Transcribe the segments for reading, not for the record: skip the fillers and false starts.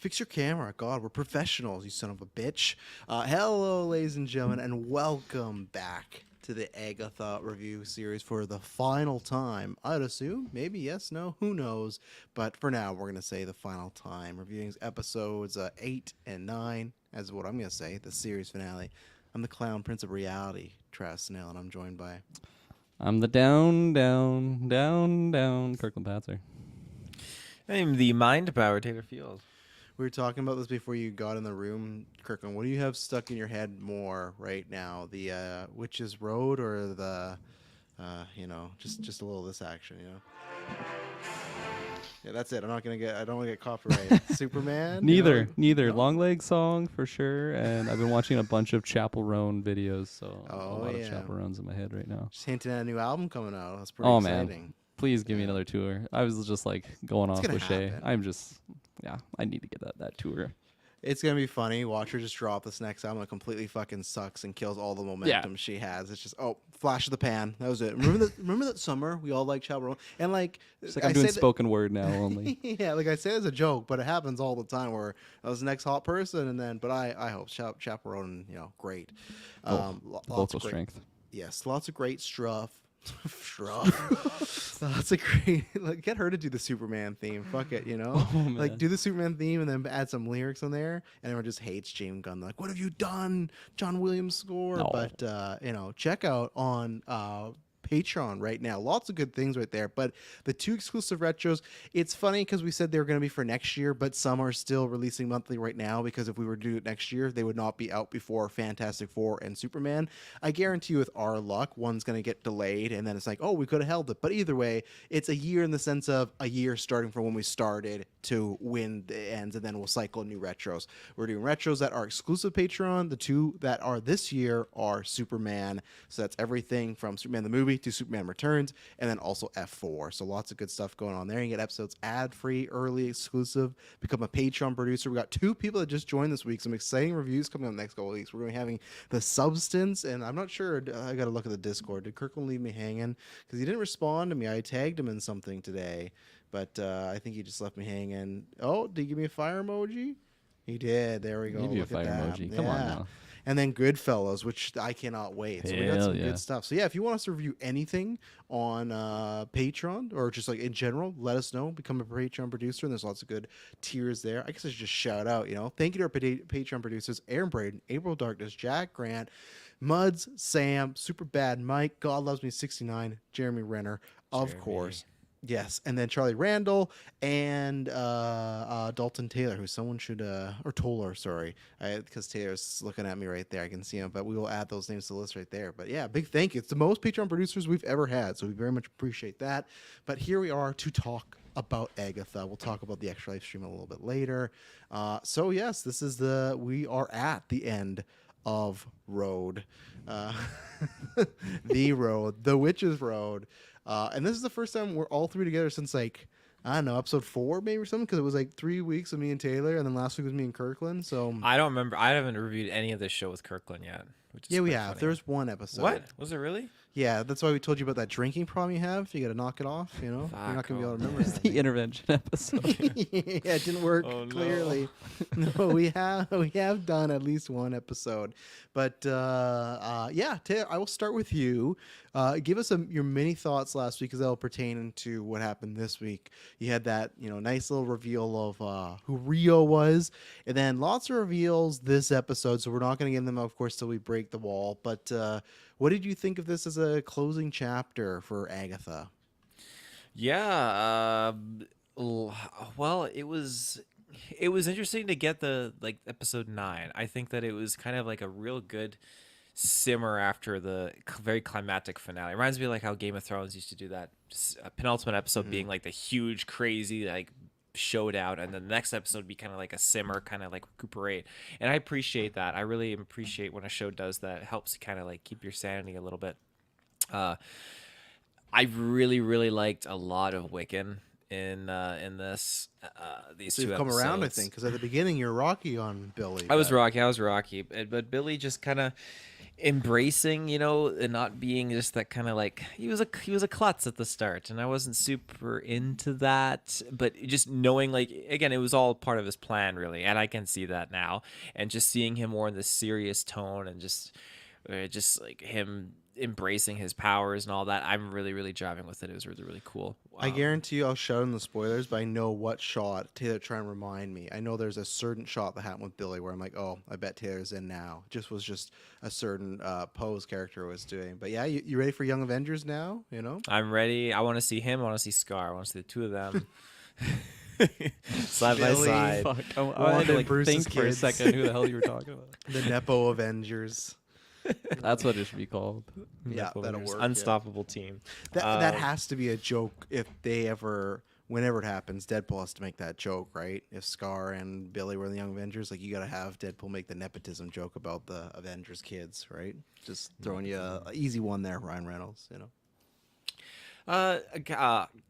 Fix your camera. God, we're professionals, you son of a bitch. Hello, ladies and gentlemen, and welcome back to the Agatha review series for the final time. I'd assume, maybe yes, no, who knows. But for now, we're going to say the final time. Reviewing episodes 8 and 9, as what I'm going to say, the series finale. I'm the clown prince of reality, Travis Snell, and I'm joined by... I'm the down, Kirkland Patzer. I'm the mind power, Taylor Field. We were talking about this before you got in the room, Kirkland. What do you have stuck in your head more right now? The Witch's Road or the, just a little of this action, Yeah, that's it. I don't want to get copyrighted. Superman? Neither. No? Long leg song for sure. And I've been watching a bunch of Chapel Roan videos, so a lot of Chapel Roans in my head right now. Just hinting at a new album coming out. That's pretty exciting. Man. Please give me another tour. I was just like going off with Shay. I need to get that tour. It's going to be funny. Watch her just drop this next album. It completely fucking sucks and kills all the momentum she has. It's just, flash of the pan. That was it. Remember that summer? We all liked Chapel Roan. And like... It's like I'm doing spoken word now only. Yeah, like I say as a joke, but it happens all the time where I was the next hot person. And then, but I hope Chapel Roan, great. Vocal strength. Yes, lots of great stuff. That's a great get her to do the Superman theme. Fuck it, do the Superman theme and then add some lyrics in there. And everyone just hates James Gunn. They're like, what have you done, John Williams score? No. But check out on Patreon right now. Lots of good things right there. But the 2 exclusive retros, it's funny because we said they were going to be for next year, but some are still releasing monthly right now because if we were to do it next year, they would not be out before Fantastic Four and Superman. I guarantee you with our luck, one's going to get delayed and then it's like, oh, we could have held it. But either way, it's a year in the sense of a year starting from when we started to when it ends, and then we'll cycle new retros. We're doing retros that are exclusive Patreon. The 2 that are this year are Superman. So that's everything from Superman the movie to Superman Returns, and then also F4. So lots of good stuff going on there. You get episodes ad-free, early, exclusive. Become a Patreon producer. We got 2 people that just joined this week. Some exciting reviews coming up next couple of weeks. We're going to be having The Substance, and I'm not sure. I got to look at the Discord. Did Kirkland leave me hanging? Because he didn't respond to me. I tagged him in something today, but I think he just left me hanging. Oh, did he give me a fire emoji? He did. There we go. Give you a fire emoji. Come on now. And then Goodfellas, which I cannot wait. So we got some good stuff. So yeah, if you want us to review anything on Patreon or just like in general, let us know. Become a Patreon producer, and there's lots of good tiers there. I guess I should just shout out, thank you to our Patreon producers, Aaron Braden, April Darkness, Jack Grant, Muds, Sam, Super Bad Mike, God Loves Me 69, Jeremy Renner, of course. Yes, and then Charlie Randall and Dalton Taylor, who someone should, or Toller, sorry, because Taylor's looking at me right there. I can see him, but we will add those names to the list right there. But yeah, big thank you. It's the most Patreon producers we've ever had, so we very much appreciate that. But here we are to talk about Agatha. We'll talk about the extra live stream a little bit later. So yes, we are at the end of Road, the Road, the Witch's Road. And this is the first time we're all 3 together since like, I don't know, episode 4 maybe or something, because it was like 3 weeks of me and Taylor, and then last week was me and Kirkland. So I don't remember. I haven't reviewed any of this show with Kirkland yet. Yeah, we have. Funny. There's one episode. What? Was it really? Yeah, that's why we told you about that drinking problem you have. You got to knock it off, You're not going to be able to remember It's the intervention episode. Yeah, it didn't work, clearly. No, we have done at least one episode. But, yeah, Taylor, I will start with you. Give us your mini thoughts last week, because that will pertain to what happened this week. You had that, nice little reveal of who Rio was, and then lots of reveals this episode, so we're not going to give them, of course, till we break the wall. But what did you think of this as a closing chapter for Agatha? Yeah, well, it was interesting to get the episode 9. I think that it was kind of like a real good simmer after the very climactic finale. It reminds me of like how Game of Thrones used to do that penultimate episode being like the huge crazy showdown, and the next episode be kind of like a simmer, kind of like recuperate. And I appreciate that. I really appreciate when a show does that. It helps kind of like keep your sanity a little bit. I really liked a lot of Wiccan in this these so 2 you've come episodes. around, I think, because at the beginning you're rocky on Billy. I was rocky, but Billy just kind of, embracing, and not being just that kind of like he was a klutz at the start, and I wasn't super into that. But just knowing, like, again, it was all part of his plan, really, and I can see that now. And just seeing him more in this serious tone, and just like him embracing his powers and all that, I'm really, really driving with it. It was really, really cool. I guarantee you I'll shout in the spoilers, but I know what shot. Taylor, try and remind me. I know there's a certain shot that happened with Billy where I'm like, oh, I bet Taylor's in now. Was just a certain pose character was doing. But yeah, you ready for Young Avengers now? I'm ready. I want to see him. I want to see Scar. I want to see the two of them side by Billy. side. Fuck. I Wanda had to and Bruce's think for a kids. second who the hell you were talking about. The Nepo Avengers. That's what it should be called. Yeah, that'll work. yeah. Unstoppable team. That has to be a joke if they ever, whenever it happens, Deadpool has to make that joke, right? If Scar and Billy were in the Young Avengers, like you got to have Deadpool make the nepotism joke about the Avengers kids, right? Just throwing you a easy one there, Ryan Reynolds.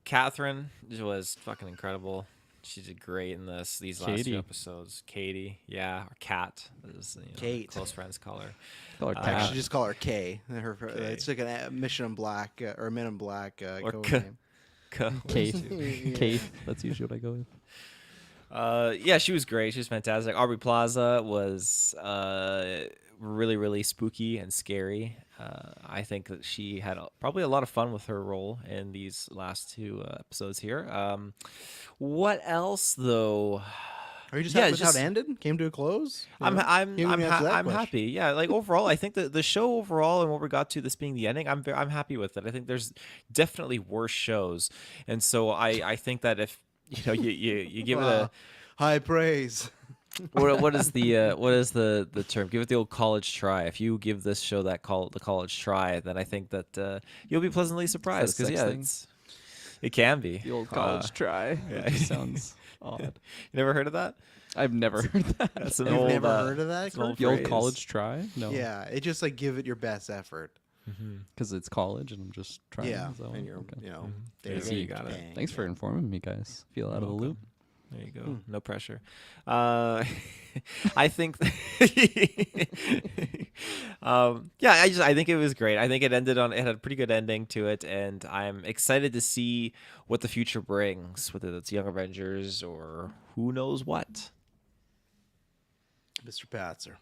Catherine was fucking incredible. She did great in these last Katie. few episodes. Katie, yeah, or Kat, as Kate. close friends call her. Call her I Kat. should just call her K. K. It's like a Mission in Black or Men in Black Or code K. name. Kate. Kate. That's usually what I go with. Yeah, she was great. She was fantastic. Aubrey Plaza was really, really spooky and scary. I think that she had probably a lot of fun with her role in these last two episodes here. What else, though? Are you just Yeah, happy with how just- it ended? Came to a close? I'm I'm happy. Yeah, like overall, I think that the show overall and what we got to this being the ending, I'm happy with it. I think there's definitely worse shows, and so I think that if you give it a high praise. what is the term? Give it the old college try. If you give this show the college try, then I think that you'll be pleasantly surprised Is that a because sex thing? it can be The old college try. yeah. It just sounds odd. You never heard of that? I've never heard that. That's an You've old, never heard of that? it's an old Kurt? The old phrase. college try? No. Yeah, it just like give it your best effort. Because it's college and I'm just trying. Yeah, so, and you're okay. there There you go, you got it. Bang. Thanks for informing me, guys. Feel out of the welcome. loop. There you go. No pressure. I think. I think it was great. I think it had a pretty good ending to it, and I'm excited to see what the future brings, whether that's Young Avengers or who knows what. Mr. Patzer.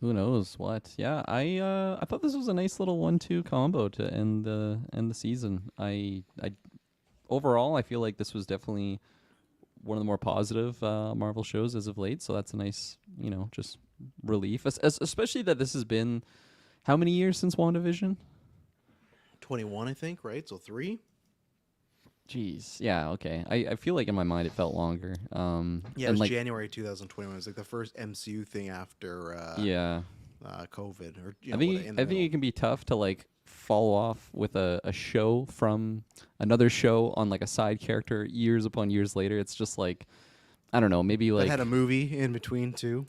Who knows what? Yeah, I thought this was a nice little 1-2 combo to end the season. I overall I feel like this was definitely one of the more positive Marvel shows as of late. So that's a nice, just relief, especially that this has been how many years since WandaVision? 21, I think, right? So 3? Jeez, yeah, okay. I feel like in my mind it felt longer. Yeah, it and was like, January 2021. It was like the first MCU thing after COVID. Or I think it can be tough to like follow off with a show from another show on like a side character years upon years later. It's just like, I don't know, maybe like had a movie in between too.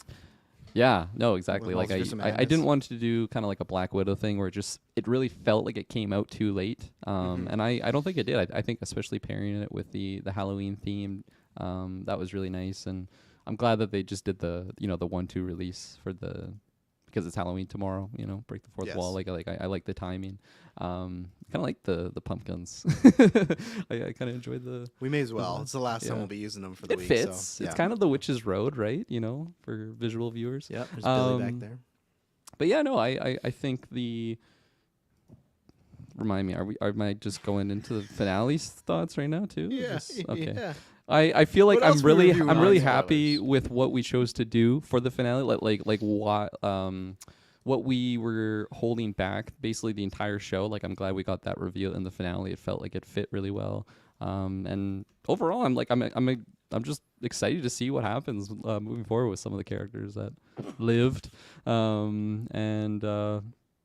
yeah, no, exactly. Like Multiverse of I Madness. didn't want to do kind of like a Black Widow thing where it really felt like it came out too late. And I don't think it did. I think especially pairing it with the Halloween theme, that was really nice. And I'm glad that they just did the 1-2 release for because it's Halloween tomorrow, break the fourth Yes. wall. Like I like the timing. Kind of like the pumpkins. I kind of enjoyed the. We may as well. It's the last time Yeah. we'll be using them for the It week. fits. So, yeah. It's kind of the Witch's Road, right? For visual viewers. Yeah, there's Billy back Um, there. But yeah, no, I think remind me, am I just going into the finale's thoughts right now too? Okay. Yeah. I feel like What else I'm we really reviewing I'm really on happy spoilers? with what we chose to do for the finale. Like what we were holding back basically the entire show. Like I'm glad we got that reveal in the finale. It felt like it fit really well. And overall, I'm just excited to see what happens moving forward with some of the characters that lived.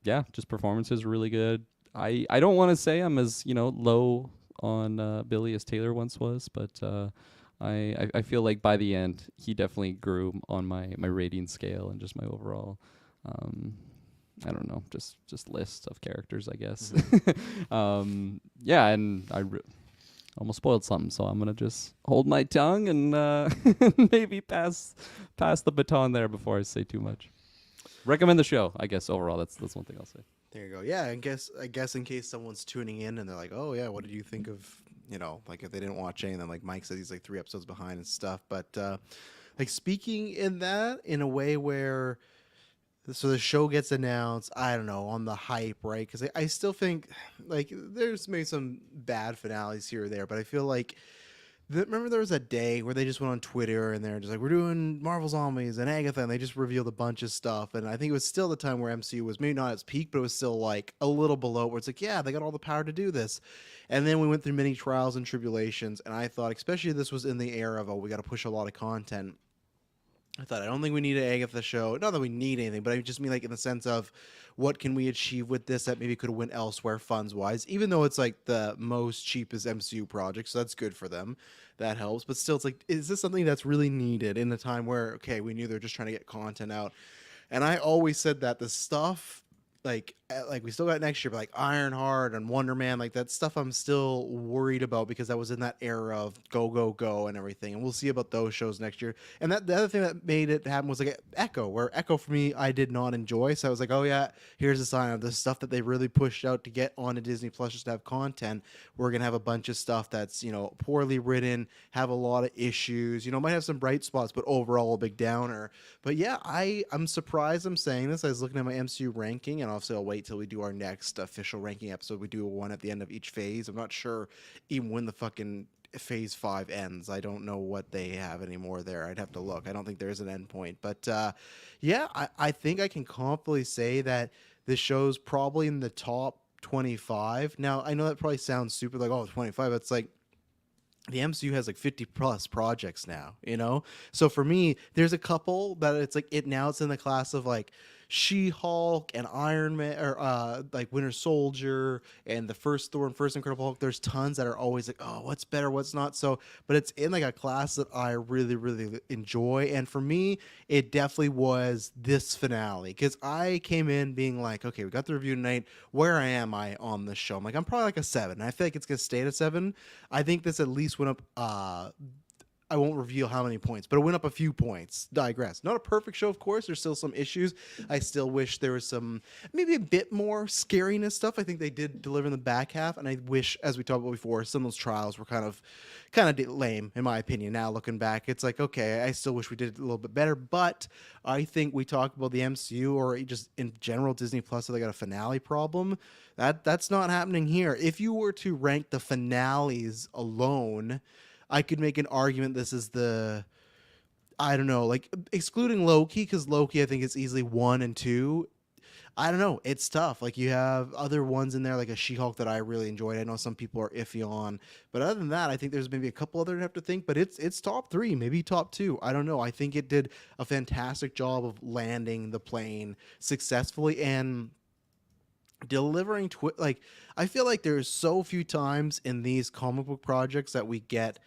Yeah, just performances were really good. I don't want to say I'm as low on Billy as Taylor once was, but I feel like by the end he definitely grew on my rating scale and just my overall I don't know, just list of characters, I guess. Yeah, and I almost spoiled something, so I'm gonna just hold my tongue and maybe pass the baton there before I say too much. recommend the show. I guess overall, that's one thing I'll say. There you go. Yeah, I guess in case someone's tuning in and they're like, "Oh yeah, what did you think of?" Like if they didn't watch any, then like Mike said, he's like 3 episodes behind and stuff. But like speaking in that in a way where so the show gets announced, I don't know, on the hype, right? Because I still think like there's maybe some bad finales here or there, but I feel like remember there was a day where they just went on Twitter and they're just like, we're doing Marvel Zombies and Agatha, and they just revealed a bunch of stuff. And I think it was still the time where MCU was maybe not at its peak, but it was still like a little below where it's like, yeah, they got all the power to do this. And then we went through many trials and tribulations, and I thought, especially this was in the era of, oh, we got to push a lot of content. I thought, I don't think we need an Agatha show. Not that we need anything, but I just mean like in the sense of what can we achieve with this that maybe could have went elsewhere funds wise, even though it's like the most cheapest MCU project. So that's good for them. That helps. But still, it's like, is this something that's really needed in a time where, okay, we knew they're just trying to get content out? And I always said that the stuff like we still got next year, but like Ironheart and Wonder Man, like that stuff I'm still worried about because that was in that era of go go go and everything, and we'll see about those shows next year. And that the other thing that made it happen was like Echo, where Echo for me I did not enjoy, so I was like, oh yeah, here's a sign of the stuff that they really pushed out to get onto Disney Plus just to have content. We're gonna have a bunch of stuff that's poorly written, have a lot of issues, might have some bright spots, but overall a big downer. But yeah, I'm surprised I'm saying this. I was looking at my MCU ranking, and obviously I'll wait till we do our next official ranking episode. We do one at the end of each phase. I'm not sure even when the fucking phase 5 ends. I don't know what they have anymore there. I'd have to look. I don't think there is an end point. But yeah, I think I can confidently say that this show's probably in the top 25. Now, I know that probably sounds super like, oh, 25. It's like the MCU has like 50 plus projects now, So for me, there's a couple that it's like it's in the class of like She-Hulk and Iron Man, or like Winter Soldier and the first Thor and first Incredible Hulk. There's tons that are always like, oh, what's better, what's not. So, but it's in like a class that I really, really enjoy. And for me, it definitely was this finale because I came in being like, okay, we got the review tonight. Where am I on this show? I'm like, I'm probably like a 7. I feel like it's gonna stay at a 7. I think this at least went up. I won't reveal how many points, but it went up a few points. Digress. Not a perfect show, of course. There's still some issues. I still wish there was some, maybe a bit more scariness stuff. I think they did deliver in the back half, and I wish, as we talked about before, some of those trials were kind of lame, in my opinion. Now looking back, it's like, okay, I still wish we did it a little bit better, but I think we talked about the MCU or just in general Disney Plus, so they got a finale problem. That's not happening here. If you were to rank the finales alone, I could make an argument this is I don't know, like excluding Loki, because Loki I think is easily 1 and 2. I don't know. It's tough. Like you have other ones in there, like a She-Hulk that I really enjoyed. I know some people are iffy on, but other than that, I think there's maybe a couple other to have to think. But it's top 3, maybe top 2. I don't know. I think it did a fantastic job of landing the plane successfully and delivering. Like I feel like there's so few times in these comic book projects that we get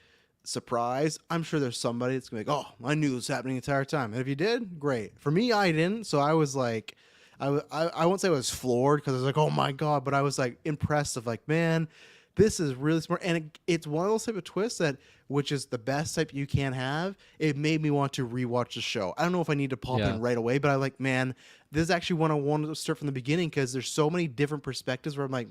surprise. I'm sure there's somebody that's gonna be like, oh, I knew this was happening the entire time. And if you did, great. For me, I didn't. So I was like, I won't say I was floored because I was like, oh my God, but I was like impressed of like, man, this is really smart. And it's one of those type of twists that, which is the best type you can have. It made me want to rewatch the show. I don't know if I need to pop in right away, but I like, man, this is actually one I wanted to start from the beginning because there's so many different perspectives where I'm like,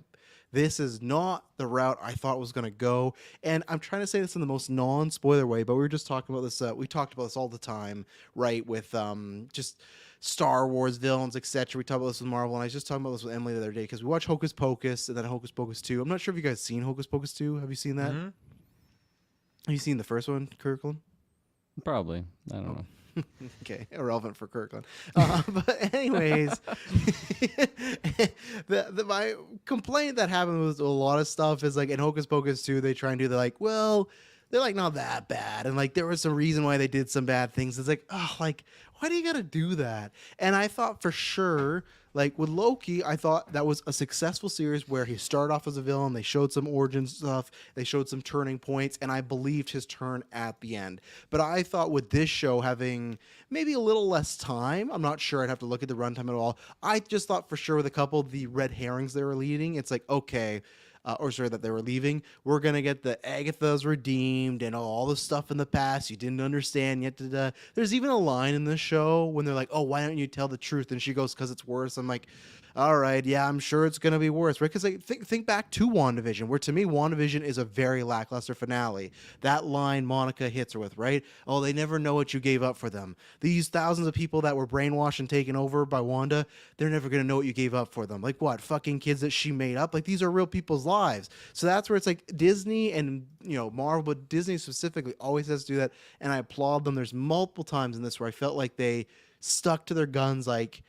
this is not the route I thought was going to go. And I'm trying to say this in the most non-spoiler way, but we were just talking about this. We talked about this all the time, right? With just Star Wars villains, etc. We talked about this with Marvel, and I was just talking about this with Emily the other day because we watched Hocus Pocus and then Hocus Pocus 2. I'm not sure if you guys seen Hocus Pocus 2. Have you seen that? Mm-hmm. Have you seen the first one, Kirkland? Probably. I don't know. Okay, irrelevant for Kirkland. But anyways, my complaint that happened with a lot of stuff is like in Hocus Pocus 2, they try and do the like, well, they're like not that bad, and like there was some reason why they did some bad things. It's like, oh, like why do you gotta do that? And I thought for sure, like with Loki, I thought that was a successful series where he started off as a villain. They showed some origin stuff. They showed some turning points, and I believed his turn at the end. But I thought with this show having maybe a little less time, I'm not sure. I'd have to look at the runtime at all. I just thought for sure with a couple of the red herrings they were leading, it's like, okay, or sorry, that they were leaving, we're gonna get the Agatha's redeemed and all the stuff in the past you didn't understand yet. There's even a line in the show when they're like, "Oh, why don't you tell the truth?" And she goes, "Because it's worse." I'm like, all right, yeah, I'm sure it's gonna be worse, right? Because like, think back to WandaVision, where to me WandaVision is a very lackluster finale. That line Monica hits her with, right? Oh, they never know what you gave up for them. These thousands of people that were brainwashed and taken over by Wanda, they're never gonna know what you gave up for them. Like what? Fucking kids that she made up. Like these are real people's lives. So that's where it's like Disney and Marvel, but Disney specifically always has to do that, and I applaud them. There's multiple times in this where I felt like they stuck to their guns, like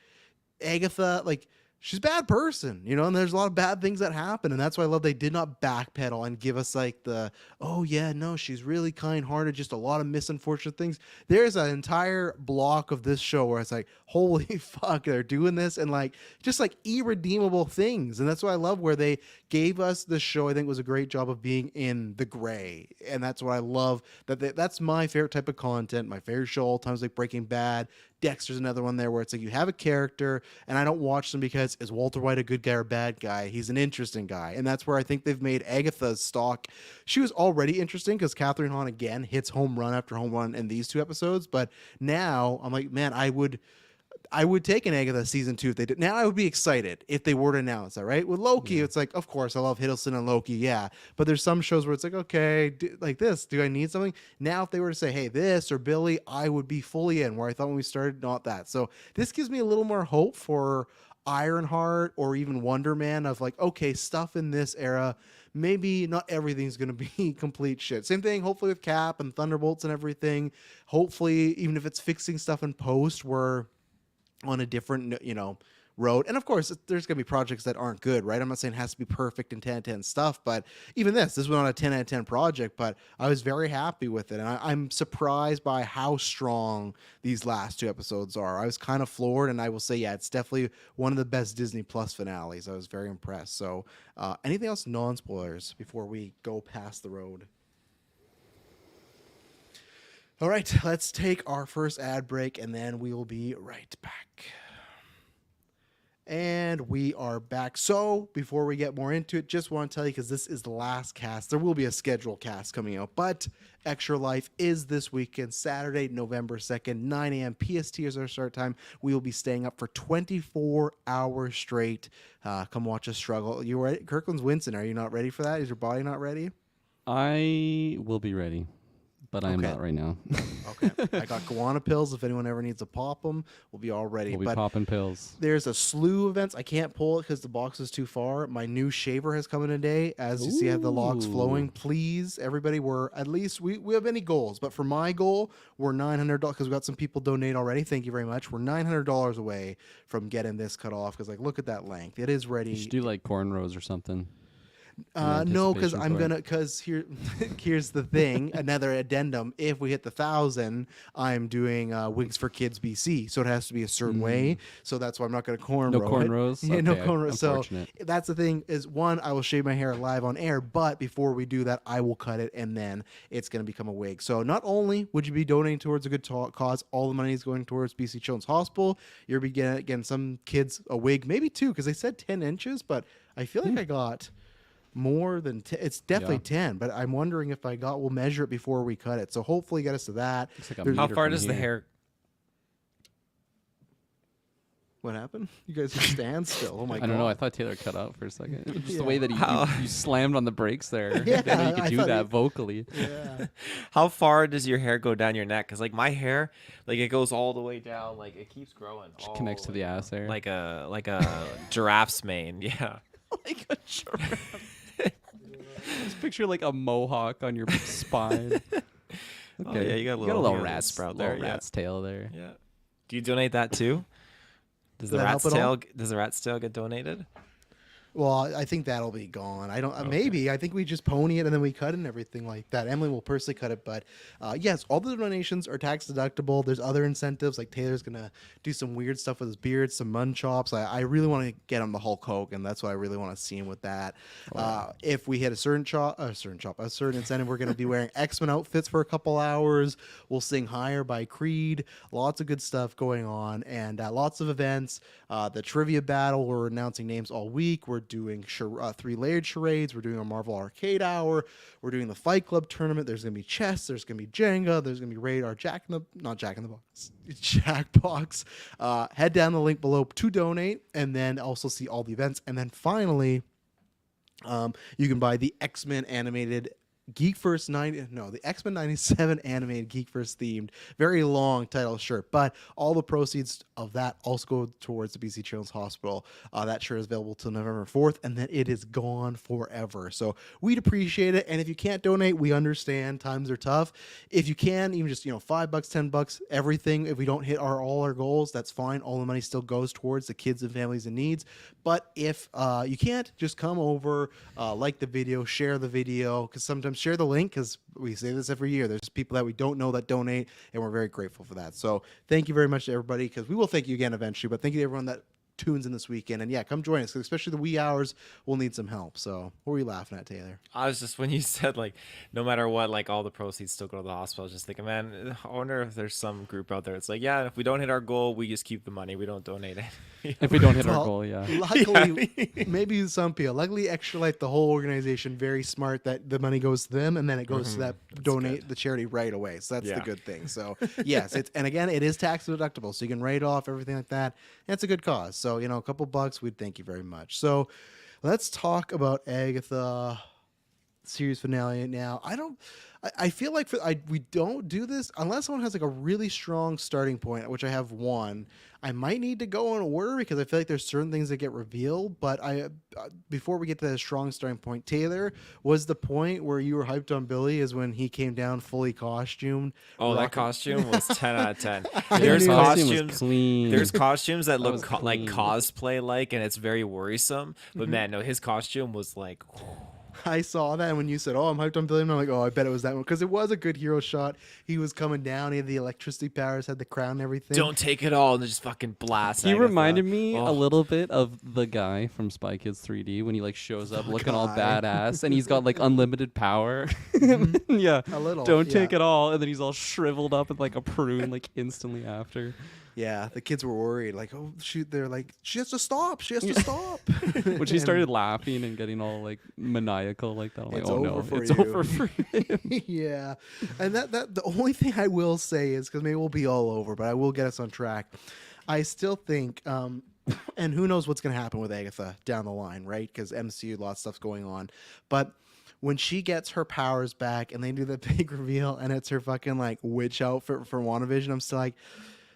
Agatha, like she's a bad person, and there's a lot of bad things that happen. And that's why I love they did not backpedal and give us like oh yeah, no, she's really kind hearted, just a lot of misunfortunate things. There's an entire block of this show where it's like, holy fuck, they're doing this and like just like irredeemable things. And that's why I love where they gave us this show. I think was a great job of being in the gray. And that's what I love. That's my favorite type of content. My favorite show all times, like Breaking Bad. Dexter's another one there where it's like you have a character, and I don't watch them because is Walter White a good guy or a bad guy? He's an interesting guy. And that's where I think they've made Agatha's stock. She was already interesting because Catherine Hahn again hits home run after home run in these 2 episodes. But now I'm like, man, I would take an Agatha season 2 if they did. Now I would be excited if they were to announce that, right? With Loki, it's like, of course, I love Hiddleston and Loki, yeah. But there's some shows where it's like, okay, like this, do I need something? Now if they were to say, hey, this or Billy, I would be fully in, where I thought when we started, not that. So this gives me a little more hope for Ironheart or even Wonder Man of like, okay, stuff in this era, maybe not everything's going to be complete shit. Same thing, hopefully, with Cap and Thunderbolts and everything. Hopefully, even if it's fixing stuff in post, we're on a different, road. And of course, there's going to be projects that aren't good, right? I'm not saying it has to be perfect and 10 out of 10 stuff, but even this was not a 10 out of 10 project, but I was very happy with it. And I'm surprised by how strong these last 2 episodes are. I was kind of floored, and I will say, yeah, it's definitely one of the best Disney Plus finales. I was very impressed. So anything else non-spoilers before we go past the road? All right, let's take our first ad break, and then we will be right back. And we are back. So before we get more into it, just want to tell you, because this is the last cast, there will be a scheduled cast coming out, but Extra Life is this weekend, Saturday, November 2nd, 9 a.m. PST is our start time. We will be staying up for 24 hours straight. Come watch us struggle. You ready? Kirkland's wincing. Are you not ready for that? Is your body not ready? I will be ready, but I am not right now. Okay. I got guana pills. If anyone ever needs to pop them, we'll be all ready. We'll be popping pills. There's a slew of events. I can't pull it because the box is too far. My new shaver has come in today. As you see, I have the locks flowing. Please, everybody, we have any goals, but for my goal, we're $900 because we got some people donate already. Thank you very much. We're $900 away from getting this cut off because, like, look at that length. It is ready. You should do like cornrows or something. No, because here's the thing. Another addendum. If we hit the 1,000, I'm doing Wigs for Kids BC, so it has to be a certain way. So that's why I'm not going to cornrow. No cornrows. Yeah, okay, no cornrows. So unfortunate. that's the thing. Is one, I will shave my hair live on air, but before we do that, I will cut it, and then it's going to become a wig. So not only would you be donating towards a good cause, all the money is going towards BC Children's Hospital. You're getting some kids a wig, maybe 2, because they said 10 inches, but I feel like I got more than 10. It's definitely 10, but I'm wondering if we'll measure it before we cut it. So hopefully get us to that. Like how far does the hair? What happened? You guys just stand still. Oh my god. I don't know. I thought Taylor cut out for a second. Just the way that you slammed on the brakes there. Yeah, I didn't know you could do that vocally. Yeah. How far does your hair go down your neck? Because like my hair, like it goes all the way down. Like it keeps growing. Just connects to the ass there. Like a giraffe's mane. Yeah. Like a giraffe. Just picture like a mohawk on your spine. Okay, Oh, yeah, you got a little rat's sprout there. Little rat's tail there. Yeah. Do you donate that too? Does the rat's tail get donated? Well, I think that'll be gone. I don't. Maybe I think we just pony it and then we cut it and everything like that. Emily will personally cut it, but yes, all the donations are tax deductible. There's other incentives, like Taylor's gonna do some weird stuff with his beard, some mun chops. I really want to get him the Hulk Hogan. That's what I really want to see him with that. If we hit a certain incentive, we're gonna be wearing X-Men outfits for a couple hours. We'll sing "Higher" by Creed. Lots of good stuff going on, and lots of events. The trivia battle. We're announcing names all week. We're doing 3-layered charades. We're doing a Marvel Arcade Hour. We're doing the Fight Club tournament. There's going to be chess. There's going to be Jenga. There's going to be Radar not Jack in the Box, Jackbox. Head down the link below to donate, and then also see all the events. And then finally, you can buy the X-Men animated the X-Men 97 animated GeekVerse themed, very long title shirt, but all the proceeds of that also go towards the BC Children's Hospital. That shirt is available till November 4th, and then it is gone forever. So we'd appreciate it. And if you can't donate, we understand times are tough. If you can, even just, $5, $10, everything. If we don't hit all our goals, that's fine. All the money still goes towards the kids and families in needs. But if you can't, just come over, like the video, share the video, because sometimes share the link, because we say this every year. There's people that we don't know that donate, and we're very grateful for that. So thank you very much to everybody, because we will thank you again eventually, but thank you to everyone that tunes in this weekend. And yeah, come join us, 'cause especially the wee hours, we'll need some help. So what were you laughing at, Taylor? I was just, when you said like no matter what, like all the proceeds still go to the hospital, I was just thinking, man, I wonder if there's some group out there. It's like, yeah, if we don't hit our goal, we just keep the money. We don't donate it. If we don't hit our Well, goal, yeah. Luckily, maybe some people. Luckily, Extra Life, the whole organization, very smart that the money goes to them, and then it goes to that donate the charity right away. So that's the good thing. So yes, and again, it is tax deductible, so you can write off everything like that. And it's a good cause. So a couple bucks, we'd thank you very much. So let's talk about Agatha series finale now. I feel like we don't do this unless someone has like a really strong starting point, which I have one. I might need to go in order because I feel like there's certain things that get revealed. But before we get to that strong starting point, Taylor, was the point where you were hyped on Billy is when he came down fully costumed? Oh, that costume was 10 out of 10. There's There's costumes. costumes. There's costumes that That look was like clean. cosplay like, and it's very worrisome. But man, no, his costume was like. I saw that, and when you said, "Oh, I'm hyped on Billy," I'm like, "Oh, I bet it was that one," because it was a good hero shot. He was coming down. He had the electricity powers, had the crown, and everything. Don't take it all, and just fucking blast. He Agatha. reminded me Oh. a little bit of the guy from Spy Kids 3D when he like shows up looking all guy. badass and he's got like unlimited power. Yeah, A little, Don't take yeah. it all, and then he's all shriveled up and like a prune like instantly after. Yeah, the kids were worried. Like, oh shoot, they're like, she has to stop. She has to stop. When she And started laughing and getting all like maniacal like that, I'm like, It's oh no, over for it's you. over for him. yeah, and that the only thing I will say is, because maybe we'll be all over, but I will get us on track. I still think, and who knows what's going to happen with Agatha down the line, right? Because MCU, lots of stuff's going on, but when she gets her powers back and they do the big reveal and it's her fucking like witch outfit for WandaVision, I'm still like,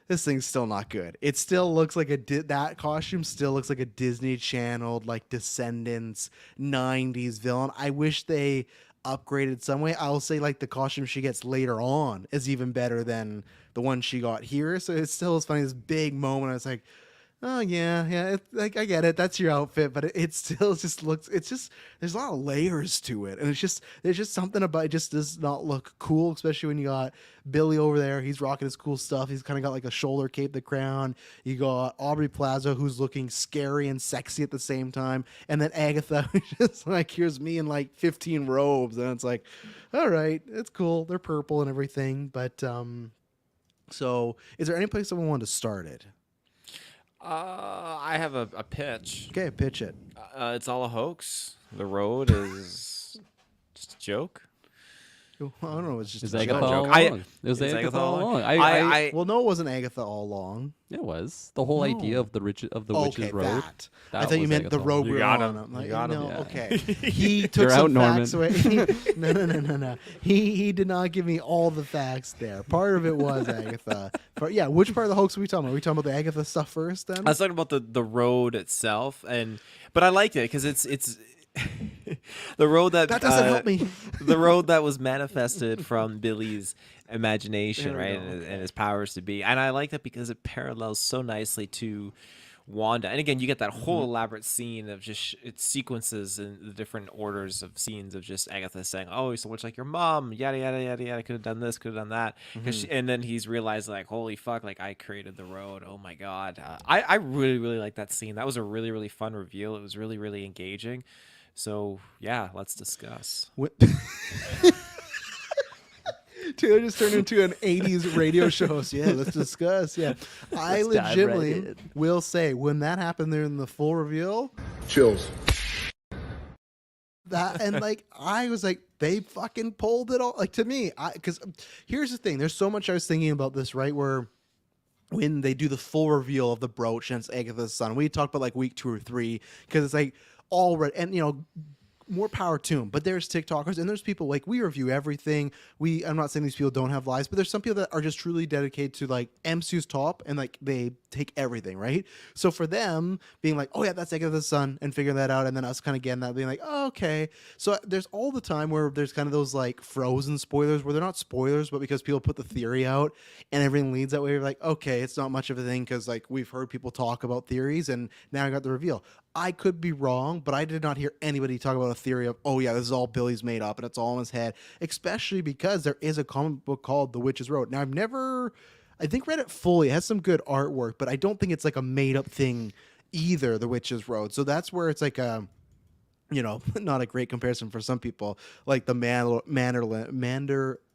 this thing's still not good. It still looks like that costume still looks like a Disney Channel, like Descendants 90s villain. I wish they upgraded some way. I'll say like the costume she gets later on is even better than the one she got here. So it still is funny. This big moment. I was like, oh yeah. Like I get it. That's your outfit, but it still just looks. It's just there's a lot of layers to it, and there's just something about it. Just does not look cool, especially when you got Billy over there. He's rocking his cool stuff. He's kind of got like a shoulder cape, the crown. You got Aubrey Plaza, who's looking scary and sexy at the same time, and then Agatha, who's just like, here's me in like 15 robes, and it's like, all right, it's cool. They're purple and everything, but so is there any place someone wanted to start it? I have a pitch. Okay, pitch it. It's all a hoax. The road is just a joke. I don't know. It's just Is a Agatha joke. all I- along? It was Is Agatha all along. Well, no, it wasn't Agatha all along. It was the whole idea No. of the witch's Okay, road. that. I That thought you was meant the Agatha. road You we were got on. him. I'm like, You got him. no, Yeah. okay. He took You're some out, facts away. No. He did not give me all the facts there. Part of it was Agatha. But yeah, which part of the hoax are we talking about? Are we talking about the Agatha stuff first then? I was talking about the road itself, but I liked it because it's the road that doesn't help me. The road that was manifested from Billy's imagination, There we right, go, and his powers to be, and I like that because it parallels so nicely to Wanda. And again, you get that whole elaborate scene of just it sequences in the different orders of scenes of just Agatha saying, "Oh, you're so much like your mom," yada yada yada yada. Could have done this, could have done that. And then he's realized like, "Holy fuck! Like I created the road. Oh my god!" I really really like that scene. That was a really really fun reveal. It was really really engaging. So yeah, let's discuss. Taylor just turned into an 80s radio show host. Yeah, let's discuss. Yeah. I Let's dive right legitimately in. will say when that happened there in the full reveal, Chills. that and like I was like they fucking pulled it all like to me because here's the thing, there's so much I was thinking about this, right, where when they do the full reveal of the brooch and it's Agatha's son, we talked about like week 2 or 3 because it's like all right, and more power to them. But there's TikTokers and there's people like we review everything. I'm not saying these people don't have lives, but there's some people that are just truly dedicated to like MCU's top and like they take everything, right? So for them being like, oh yeah, that's Agatha's son and figuring that out, and then us kind of getting that being like, oh, okay. So there's all the time where there's kind of those like frozen spoilers where they're not spoilers, but because people put the theory out and everything leads that way, you're like, okay, it's not much of a thing because like we've heard people talk about theories and now I got the reveal. I could be wrong, but I did not hear anybody talk about a theory of, oh yeah, this is all Billy's made up and it's all in his head, especially because there is a comic book called The Witch's Road. Now, I've never, I think, read it fully. It has some good artwork, but I don't think it's like a made up thing either, The Witch's Road. So that's where it's like a, not a great comparison for some people, like the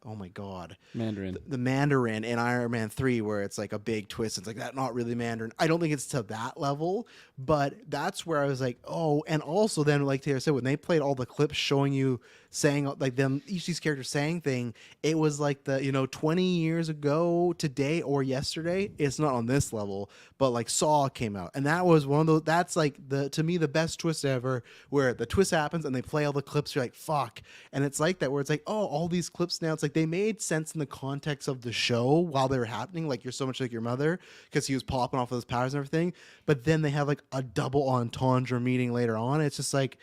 oh my god, Mandarin. the Mandarin in Iron Man 3, where it's like a big twist. It's like that, not really Mandarin. I don't think it's to that level, but that's where I was like, oh, and also then, like Taylor said, when they played all the clips showing you saying like them, each of these characters saying thing, it was like the 20 years ago today or yesterday. It's not on this level, but like Saw came out, and that was one of those. That's like to me the best twist ever, where the twist happens and they play all the clips. You're like, fuck, and it's like that where it's like, oh, all these clips now. It's like they made sense in the context of the show while they were happening. Like You're So Much Like Your Mother, because he was popping off of his powers and everything. But then they have like a double entendre meeting later on. It's just like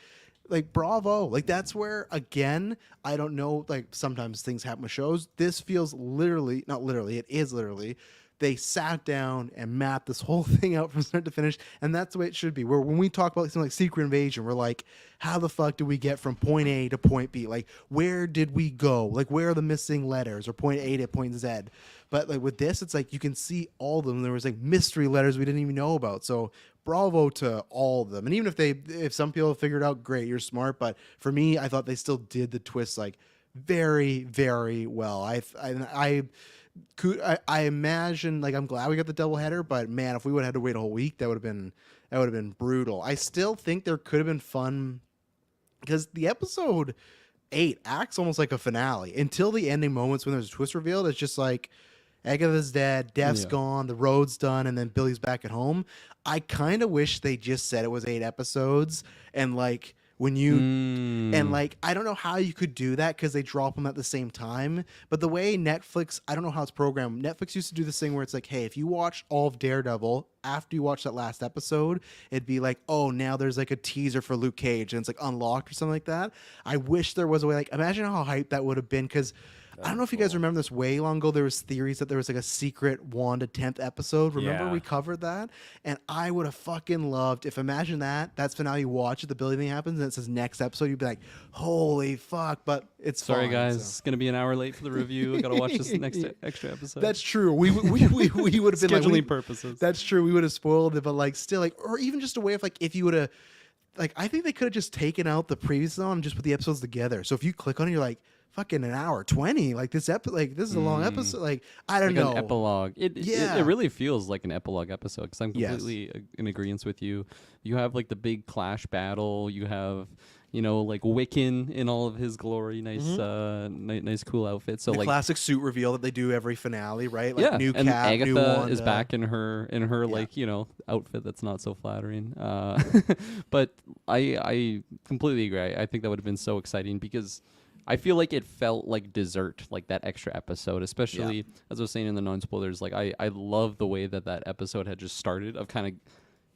bravo. Like that's where, again, I don't know, like sometimes things happen with shows. This feels literally, not literally, it is literally, they sat down and mapped this whole thing out from start to finish, and that's the way it should be. Where when we talk about something like Secret Invasion, we're like, how the fuck do we get from point A to point B? Like, where did we go? Like, where are the missing letters, or point A to point Z? But like with this, it's like you can see all of them. There was like mystery letters we didn't even know about. So bravo to all of them. And even if some people figured out, great, you're smart. But for me, I thought they still did the twist like very, very well. I imagine, like, I'm glad we got the doubleheader, but man, if we would have had to wait a whole week, that would have been brutal. I still think there could have been fun because the episode 8 acts almost like a finale until the ending moments when there's a twist revealed. It's just like Agatha's dead, Death's gone, the road's done, and then Billy's back at home. I kind of wish they just said it was 8 episodes, and like when you and like I don't know how you could do that because they drop them at the same time. But the way Netflix, I don't know how it's programmed. Netflix used to do this thing where it's like, hey, if you watch all of Daredevil after you watch that last episode, it'd be like, oh, now there's like a teaser for Luke Cage and it's like unlocked or something like that. I wish there was a way. Like, imagine how hyped that would have been, because I don't know if you guys remember this. Way long ago, there was theories that there was like a secret Wanda 10th episode. Remember Yeah. we covered that? And I would have fucking loved if, imagine that's finale, you watch it, the Billy thing happens, and it says next episode, you'd be like, holy fuck. But it's Sorry, fine, guys. so. It's going to be an hour late for the review. I got to watch this next extra episode. That's true. We would have been scheduling like, purposes. that's true. We would have spoiled it, but like still, like, or even just a way of like, if you would have, like, I think they could have just taken out the previous one and just put the episodes together. So if you click on it, you're like, fucking an hour 20. Like this is a long episode. Like I don't like know. an epilogue. It really feels like an epilogue episode, because I'm Yes. completely in agreement with you. You have like the big Clash battle. You have like Wiccan in all of his glory. Nice, nice, cool outfit. So The like classic suit reveal that they do every finale, right? Like yeah, new and Cap, Agatha new Wanda. is back in her like outfit that's not so flattering. But I completely agree. I think that would have been so exciting, because I feel like it felt like dessert, like that extra episode, especially as I was saying in the non-spoilers. Like I love the way that episode had just started, of kind of,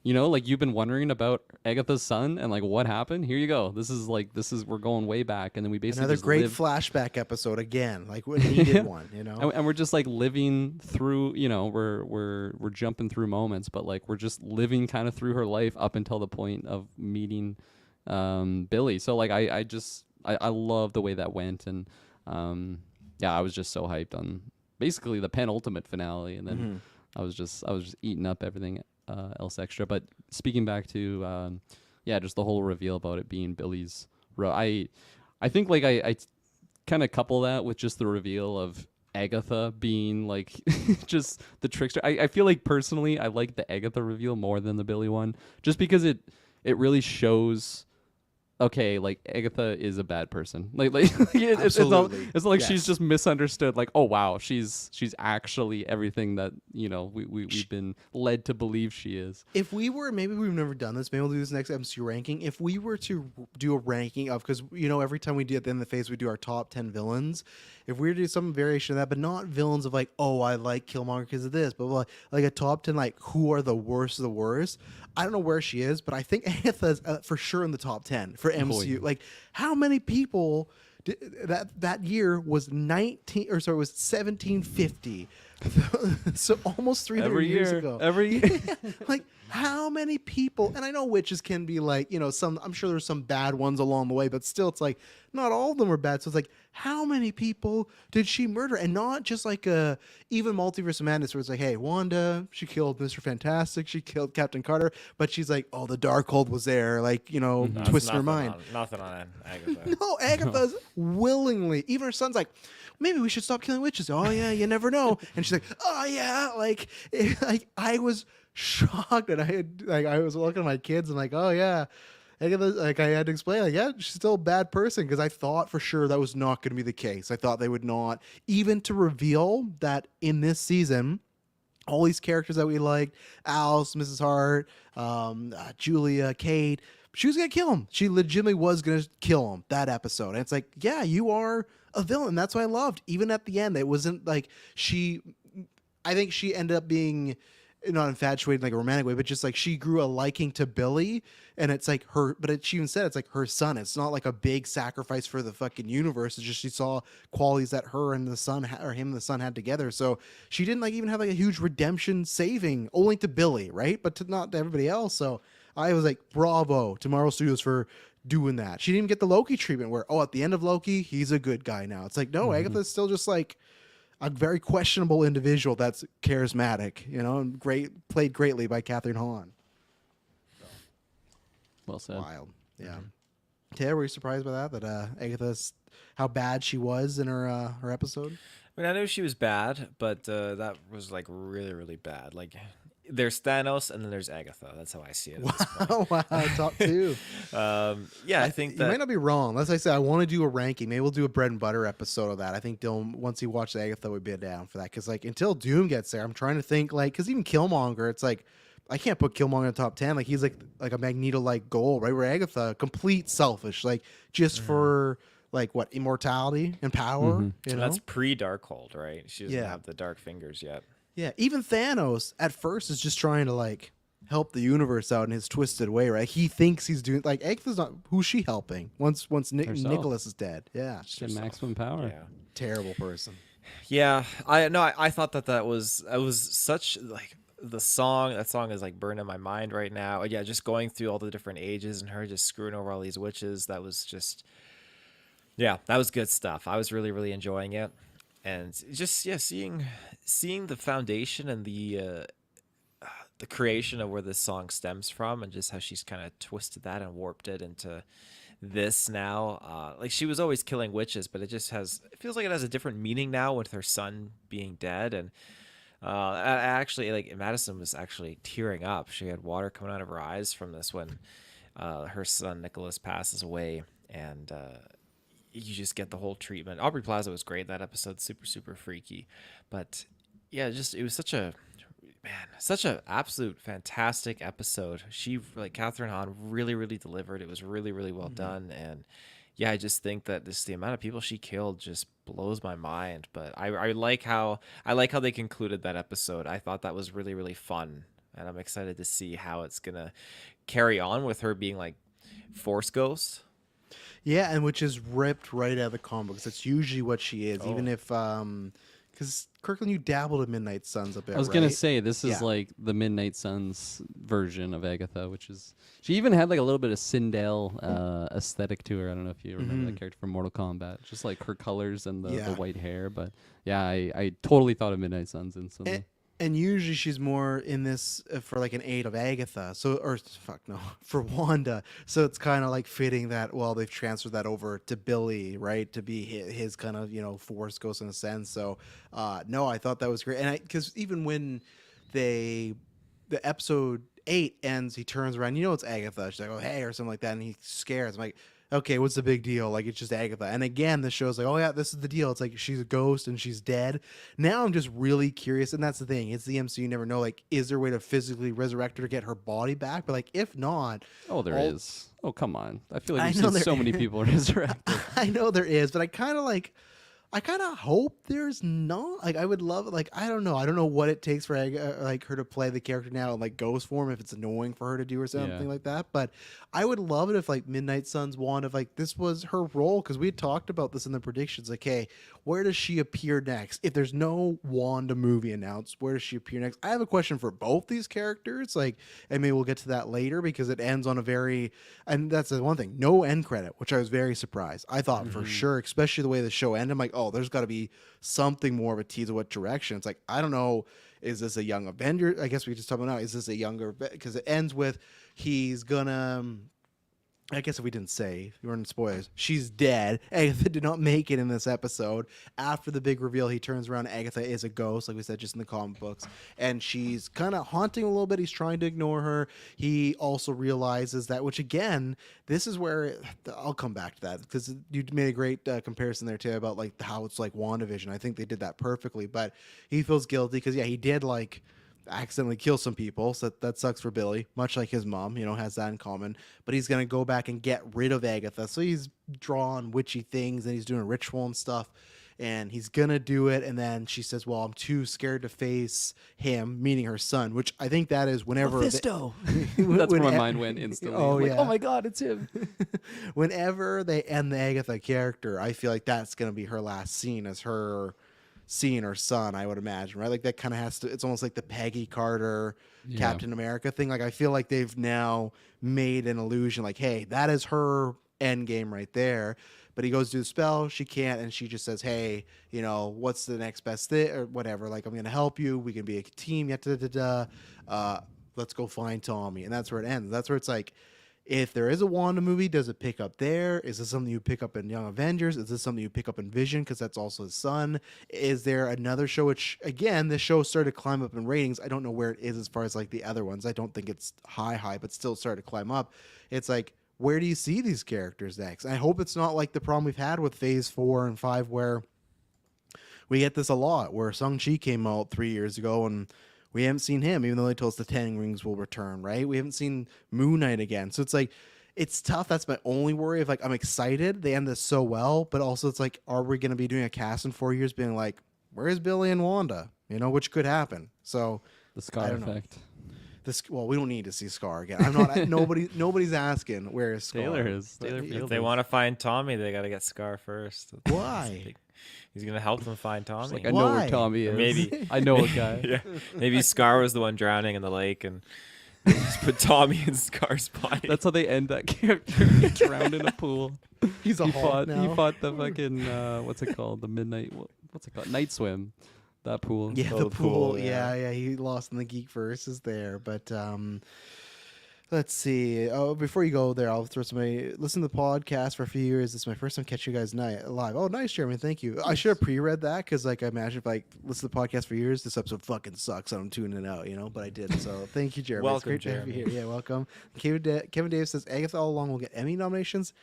like you've been wondering about Agatha's son and like what happened. Here you go. This is we're going way back, and then we basically Another just great live, flashback episode again. Like we needed one, and we're just like living through. We're jumping through moments, but like we're just living kind of through her life up until the point of meeting Billy. So like I love the way that went, and I was just so hyped on basically the penultimate finale, and then I was just eating up everything else extra. But speaking back to just the whole reveal about it being Billy's I think like I kind of couple that with just the reveal of Agatha being like just the trickster. I feel like personally I like the Agatha reveal more than the Billy one, just because it really shows. Okay, like Agatha is a bad person. Absolutely. It's not like she's Yes. just misunderstood. Like, oh wow, she's actually everything that we've been led to believe she is. If we were, maybe we've never done this, maybe we'll do this next MCU ranking. If we were to do a ranking of, because, every time we do at the end of the phase, we do our top 10 villains. If we were to do some variation of that, but not villains of like, oh, I like Killmonger because of this, but like a top 10, like who are the worst of the worst. I don't know where she is, but I think Agatha's for sure in the top 10 for MCU. yeah. Like, how many people that year was 1750. So almost 300 Every years year, ago. every year. Like, how many people, and I know witches can be like, some, I'm sure there's some bad ones along the way, but still it's like not all of them are bad. So it's like, how many people did she murder? And not just like even Multiverse of Madness where it's like, hey, Wanda, she killed Mr. Fantastic, she killed Captain Carter, but she's like, oh, the Darkhold was there, like, twisting her mind. Nothing on Agatha. No, Agatha's willingly. Even her son's like, maybe we should stop killing witches. Oh yeah, you never know. And she's like, oh yeah, like I was shocked, and I was looking at my kids and like, oh yeah. Agatha, like I had to explain, like, yeah, she's still a bad person, because I thought for sure that was not going to be the case. I thought they would not, even to reveal that in this season, all these characters that we liked, Alice, Mrs. Hart, Julia, Kate, she was going to kill him. She legitimately was going to kill him that episode. And it's like, yeah, you are a villain. That's what I loved. Even at the end, it wasn't like I think she ended up being not infatuated in like a romantic way, but just like she grew a liking to Billy, and it's like she even said it's like her son. It's not like a big sacrifice for the fucking universe. It's just she saw qualities that her and the son or him and the son had together. So she didn't like even have like a huge redemption saving only to Billy, right? But not to everybody else. So I was like, bravo to Marvel Studios for doing that. She didn't even get the Loki treatment where, at the end of Loki, he's a good guy now. It's like, no, Agatha's still just like a very questionable individual that's charismatic, and played greatly by Catherine Hahn. Well said. Wild. Yeah. Taylor, were you surprised by that Agatha's, how bad she was in her episode? I mean, I knew she was bad, but that was like really, really bad. Like, there's Thanos and then there's Agatha. That's how I see it. At this point. Wow, top two. I think that you might not be wrong. As I said, I want to do a ranking. Maybe we'll do a bread and butter episode of that. I think Dylan, once he watched Agatha, would be down for that. Because like until Doom gets there, I'm trying to think like, because even Killmonger, it's like I can't put Killmonger in the top 10. Like he's like a Magneto like goal, right? Where Agatha, complete selfish, like just for like what, immortality and power. That's pre-Darkhold, right? She doesn't have the dark fingers yet. Yeah, even Thanos at first is just trying to like help the universe out in his twisted way, right? He thinks he's doing like Agatha's not. Who's she helping? Once Nicholas is dead, yeah, She had maximum power. Yeah. terrible person. Yeah, I thought that was such like the song. That song is like burned in my mind right now. Yeah, just going through all the different ages and her just screwing over all these witches. That was just, yeah, that was good stuff. I was really, really enjoying it, and just seeing the foundation and the creation of where this song stems from, and just how she's kind of twisted that and warped it into this now. Like she was always killing witches, but it feels like it has a different meaning now with her son being dead. And actually, like Madison was actually tearing up. She had water coming out of her eyes from this when her son Nicholas passes away, and you just get the whole treatment. Aubrey Plaza was great in that episode, super, super freaky. But yeah, it was such a absolute fantastic episode. She, like Catherine Hahn, really, really delivered. It was really, really well done. And yeah, I just think that the amount of people she killed just blows my mind. But I like how they concluded that episode. I thought that was really, really fun, and I'm excited to see how it's gonna carry on with her being like Force Ghost. Yeah, and which is ripped right out of the comic books. That's usually what she is, even if because Kirkland, you dabbled in Midnight Suns a bit. I was right? gonna say this is like the Midnight Suns version of Agatha, which is she even had like a little bit of Sindel aesthetic to her. I don't know if you remember that character from Mortal Kombat, just like her colors and the white hair. But yeah, I totally thought of Midnight Suns instantly. And usually she's more in this for like an aid of Agatha. So, or fuck no, for Wanda. So it's kind of like fitting that, well, they've transferred that over to Billy, right? To be his kind of, force ghost in a sense. So, no, I thought that was great. And because even when they, the episode 8 ends, he turns around, it's Agatha. She's like, oh, hey, or something like that. And he scares. I'm like, okay, what's the big deal? Like, it's just Agatha. And again, the show's like, oh yeah, this is the deal. It's like she's a ghost and she's dead. Now I'm just really curious, and that's the thing. It's the MCU. You never know. Like, is there a way to physically resurrect her to get her body back? But like, if not, Oh, there all- is. Oh, come on. I feel like I we've know seen there- so many people resurrected. I know there is, but I kind of hope there's not. Like, I would love. Like, I don't know. I don't know what it takes for like her to play the character now in like ghost form. If it's annoying for her to do or something Yeah. like that. But I would love it if like Midnight Suns Wanda, if like this was her role, because we had talked about this in the predictions. Like, hey, where does she appear next? If there's no Wanda movie announced, where does she appear next? I have a question for both these characters. Like, and maybe we'll get to that later because it ends on a very, and that's the one thing, no end credit, which I was very surprised. I thought for sure, especially the way the show ended, I'm like, oh, there's got to be something more of a tease of what direction. It's like, I don't know, is this a young Avenger? I guess we just talk about now. Is this a younger? Because it ends with he's gonna. I guess if we didn't say, if you weren't in spoilers, she's dead. Agatha did not make it in this episode. After the big reveal, he turns around. Agatha is a ghost, like we said, just in the comic books. And she's kind of haunting a little bit. He's trying to ignore her. He also realizes that, which again, this is where I'll come back to that because you made a great comparison there too about like how it's like WandaVision. I think they did that perfectly. But he feels guilty because, yeah, he did like accidentally kill some people, so that sucks for Billy, much like his mom, has that in common. But he's gonna go back and get rid of Agatha, so he's drawing witchy things and he's doing ritual and stuff, and he's gonna do it. And then she says, well, I'm too scared to face him, meaning her son, which I think that is whenever Mephisto. when- That's where my when- mind went instantly. Oh, Like, yeah. oh my God, it's him. whenever they end the Agatha character, I feel like that's gonna be her last scene as her seeing her son, I would imagine, right? Like that kind of has to, it's almost like the Peggy Carter Yeah. Captain America thing. Like I feel like they've now made an illusion like, hey, that is her end game right there. But he goes to do the spell, she can't, and she just says, hey, what's the next best thing or whatever, like, I'm gonna help you, we can be a team, let's go find Tommy. And that's where it ends. That's where it's like, if there is a Wanda movie, does it pick up there? Is this something you pick up in Young Avengers? Is this something you pick up in Vision because that's also his son? Is there another show? Which again, this show started to climb up in ratings. I don't know where it is as far as like the other ones. I don't think it's high, but still started to climb up. It's like, where do you see these characters next? I hope it's not like the problem we've had with Phase 4 and 5, where we get this a lot. Where Shang-Chi came out 3 years ago and we haven't seen him, even though they told us the Ten Rings will return, right? We haven't seen Moon Knight again. So it's like, it's tough. That's my only worry of like, I'm excited. They end this so well, but also it's like, are we going to be doing a cast in 4 years being like, where's Billy and Wanda? Which could happen. So The I Scar don't know. effect. well, we don't need to see Scar again. I'm not, nobody's asking where is Scar. Taylor is. But, Taylor yeah, feels If they it. want to find Tommy, they got to get Scar first. Why? He's gonna help them find Tommy. Like, I know Why? where Tommy Or is. maybe- I know a guy. Yeah, maybe Scar was the one drowning in the lake, and they just put Tommy in Scar's body. That's how they end that character. He drowned in a pool. He's a He Hulk fought. now. He fought the fucking what's it called? The midnight. What's it called? Night swim. That pool. Yeah, Oh, the the pool. pool, Yeah, yeah. he lost in the GeekVerse is there. But let's see. Oh, before you go there, I'll throw somebody. Listen to the podcast for a few years. This is my first time catching you guys live. Oh, nice, Jeremy. Thank you. I should have pre-read that because, like, I imagine if I listen to the podcast for years, this episode fucking sucks and I'm tuning it out. But I did. So thank you, Jeremy. Welcome, it's great to have you Jeremy. here. Yeah, welcome. Kevin Davis says Agatha all along will get Emmy nominations.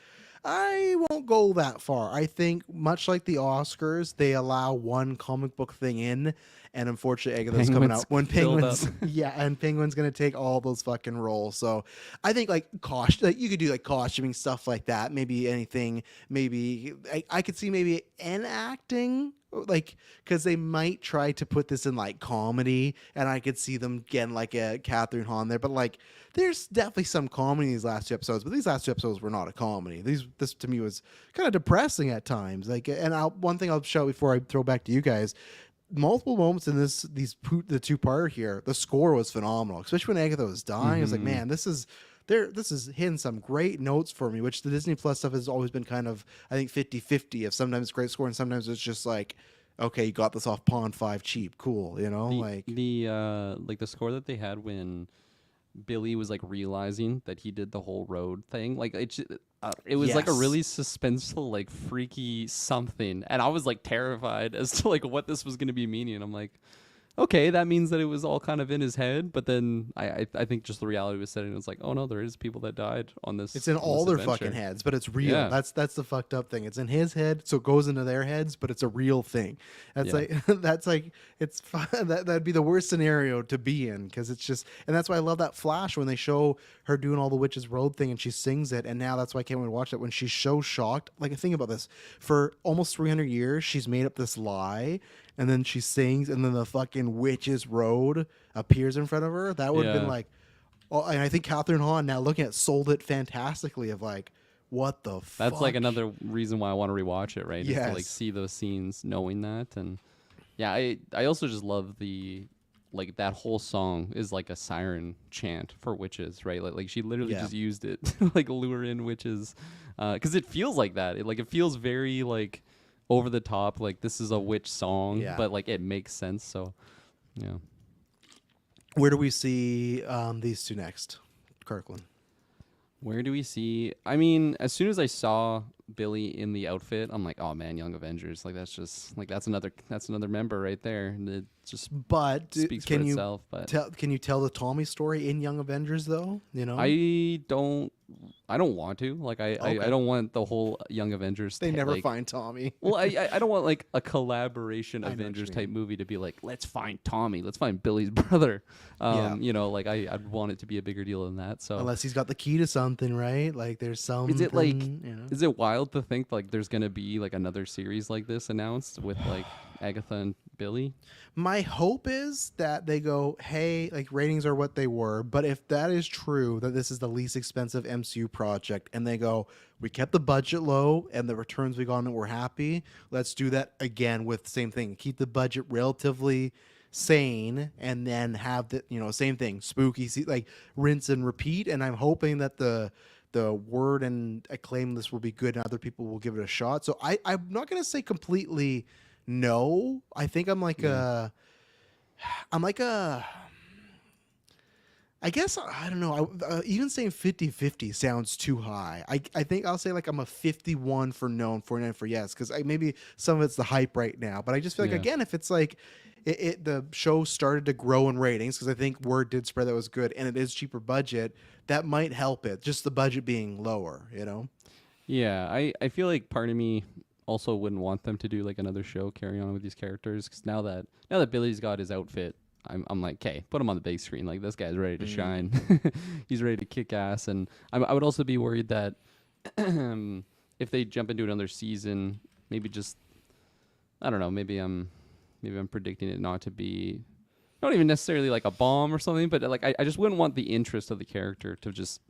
I won't go that far. I think, much like the Oscars, they allow one comic book thing in, and unfortunately, Agatha's coming Penguins out when filled Penguins, yeah, and Penguin's gonna take all those fucking roles. So, I think like you could do like costuming stuff like that. Maybe anything. Maybe I could see maybe enacting. Like, because they might try to put this in like comedy, and I could see them getting like a Catherine Hahn there. But like, there's definitely some comedy in these last 2 episodes. But these last 2 episodes were not a comedy. This to me was kind of depressing at times. Like, and one thing I'll show before I throw back to you guys. Multiple moments in the 2-parter here, the score was phenomenal, especially when Agatha was dying. I was like, man, this is hitting some great notes for me, which the Disney Plus stuff has always been kind of, I think, 50-50 of sometimes great score and sometimes it's just like, okay, you got this off Pawn 5 cheap, cool, you know, Like the score that they had when Billy was like realizing that he did the whole road thing, like it was like a yes. really suspenseful, like freaky something, and I was like terrified as to like what this was going to be meaning. I'm like, okay, that means that it was all kind of in his head, but then I think just the reality was setting. It's like, oh no, there is people that died on this. It's in on all this their adventure. fucking heads, but it's real. Yeah. That's the fucked up thing. It's in his head, so it goes into their heads, but it's a real thing. That's Yeah. like that's like it's that'd be the worst scenario to be in because it's just, and that's why I love that flash when they show her doing all the witches road thing and she sings it, and now that's why I can't wait to watch it when she's so shocked. Like think about this: for almost 300 years, she's made up this lie, and then she sings, and then the fucking witches road appears in front of her. That would have Yeah. been like. Oh, and I think Catherine Hahn, now looking at, sold it fantastically. Of like, what the fuck? That's like another reason why I want to rewatch it, right? Is to like Yes. see those scenes, knowing that, and yeah, I also just love the like that whole song is like a siren chant for witches, right? Like she literally Yeah. just used it to like lure in witches, because it feels like that. It feels very like over the top, like this is a witch song, Yeah. but like it makes sense. So yeah. Where do we see these two next, Kirkland? Where do we see? I mean, as soon as I saw Billy in the outfit, I'm like, oh man, Young Avengers. Like that's just like that's another member right there. And it just But speaks can for you itself. But can you tell the Tommy story in Young Avengers though? You know, I don't want to. Like I Okay. don't want the whole Young Avengers. they never like, find Tommy. Well, I don't want like a collaboration I know what you Avengers mean. type movie to be like, let's find Tommy, let's find Billy's brother. Yeah. You know, like I'd want it to be a bigger deal than that. So Unless he's got the key to something, right? Like there's something. is it like you know? is it wild to think like there's gonna be like another series like this announced with like Agatha and Billy? My hope is that they go, hey, like ratings are what they were, but if that is true, that this is the least expensive MCU project, and they go, we kept the budget low and the returns we got on it were happy, let's do that again with the same thing. Keep the budget relatively sane, and then have the same thing, spooky, like rinse and repeat. And I'm hoping that the word and acclaim this will be good and other people will give it a shot. So I'm not gonna say completely no. I think I'm like I guess I don't know. Even saying 50-50 sounds too high. I think I'll say like I'm a 51 for no and 49 for yes, because maybe some of it's the hype right now. But I just feel like Yeah. again, if it's like the show started to grow in ratings, because I think word did spread that was good, and it is cheaper budget, that might help it. Just the budget being lower, you know. Yeah, I feel like part of me also wouldn't want them to do like another show carry on with these characters, because now that Billy's got his outfit, I'm like, okay, put him on the big screen. Like this guy's ready to shine. He's ready to kick ass. And I would also be worried that if they jump into another season, maybe just I don't know, maybe I'm predicting it not to be not even necessarily like a bomb or something, but like I just wouldn't want the interest of the character to just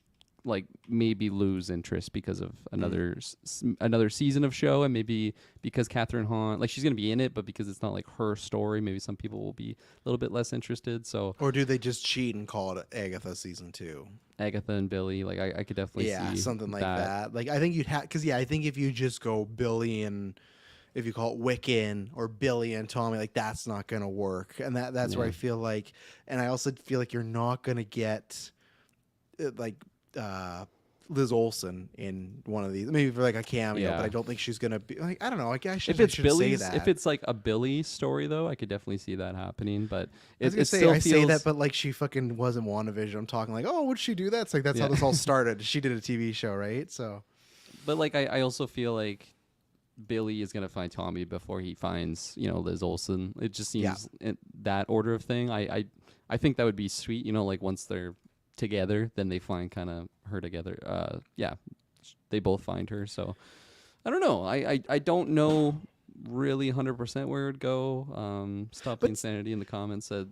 like maybe lose interest because of another season of show, and maybe because Catherine Hahn, like she's gonna be in it, but because it's not like her story, maybe some people will be a little bit less interested. So Or do they just cheat and call it Agatha season 2? Agatha and Billy, like I could definitely see something like that. Like I think you'd have, because I think if you just go Billy and if you call it Wiccan or Billy and Tommy, like that's not gonna work, and that's where I feel like, and I also feel like you're not gonna get like Liz Olsen in one of these, maybe for like a cameo, Yeah. but I don't think she's gonna be like, I don't know. I should, If it's say Billy's, that. if it's like a Billy story though, I could definitely see that happening. But I was it gonna say, still I feels say that, but like she fucking was in WandaVision. I'm talking like, oh, what'd she do that? It's like that's how Yeah. this all started. She did a TV show, right? So But like I also feel like Billy is gonna find Tommy before he finds Liz Olsen. It just seems in that order of thing. I think that would be sweet. Like once they're together, then they find kind of her together. They both find her. So I don't know. I don't know really 100% where it would go. Stop the Insanity in the comments said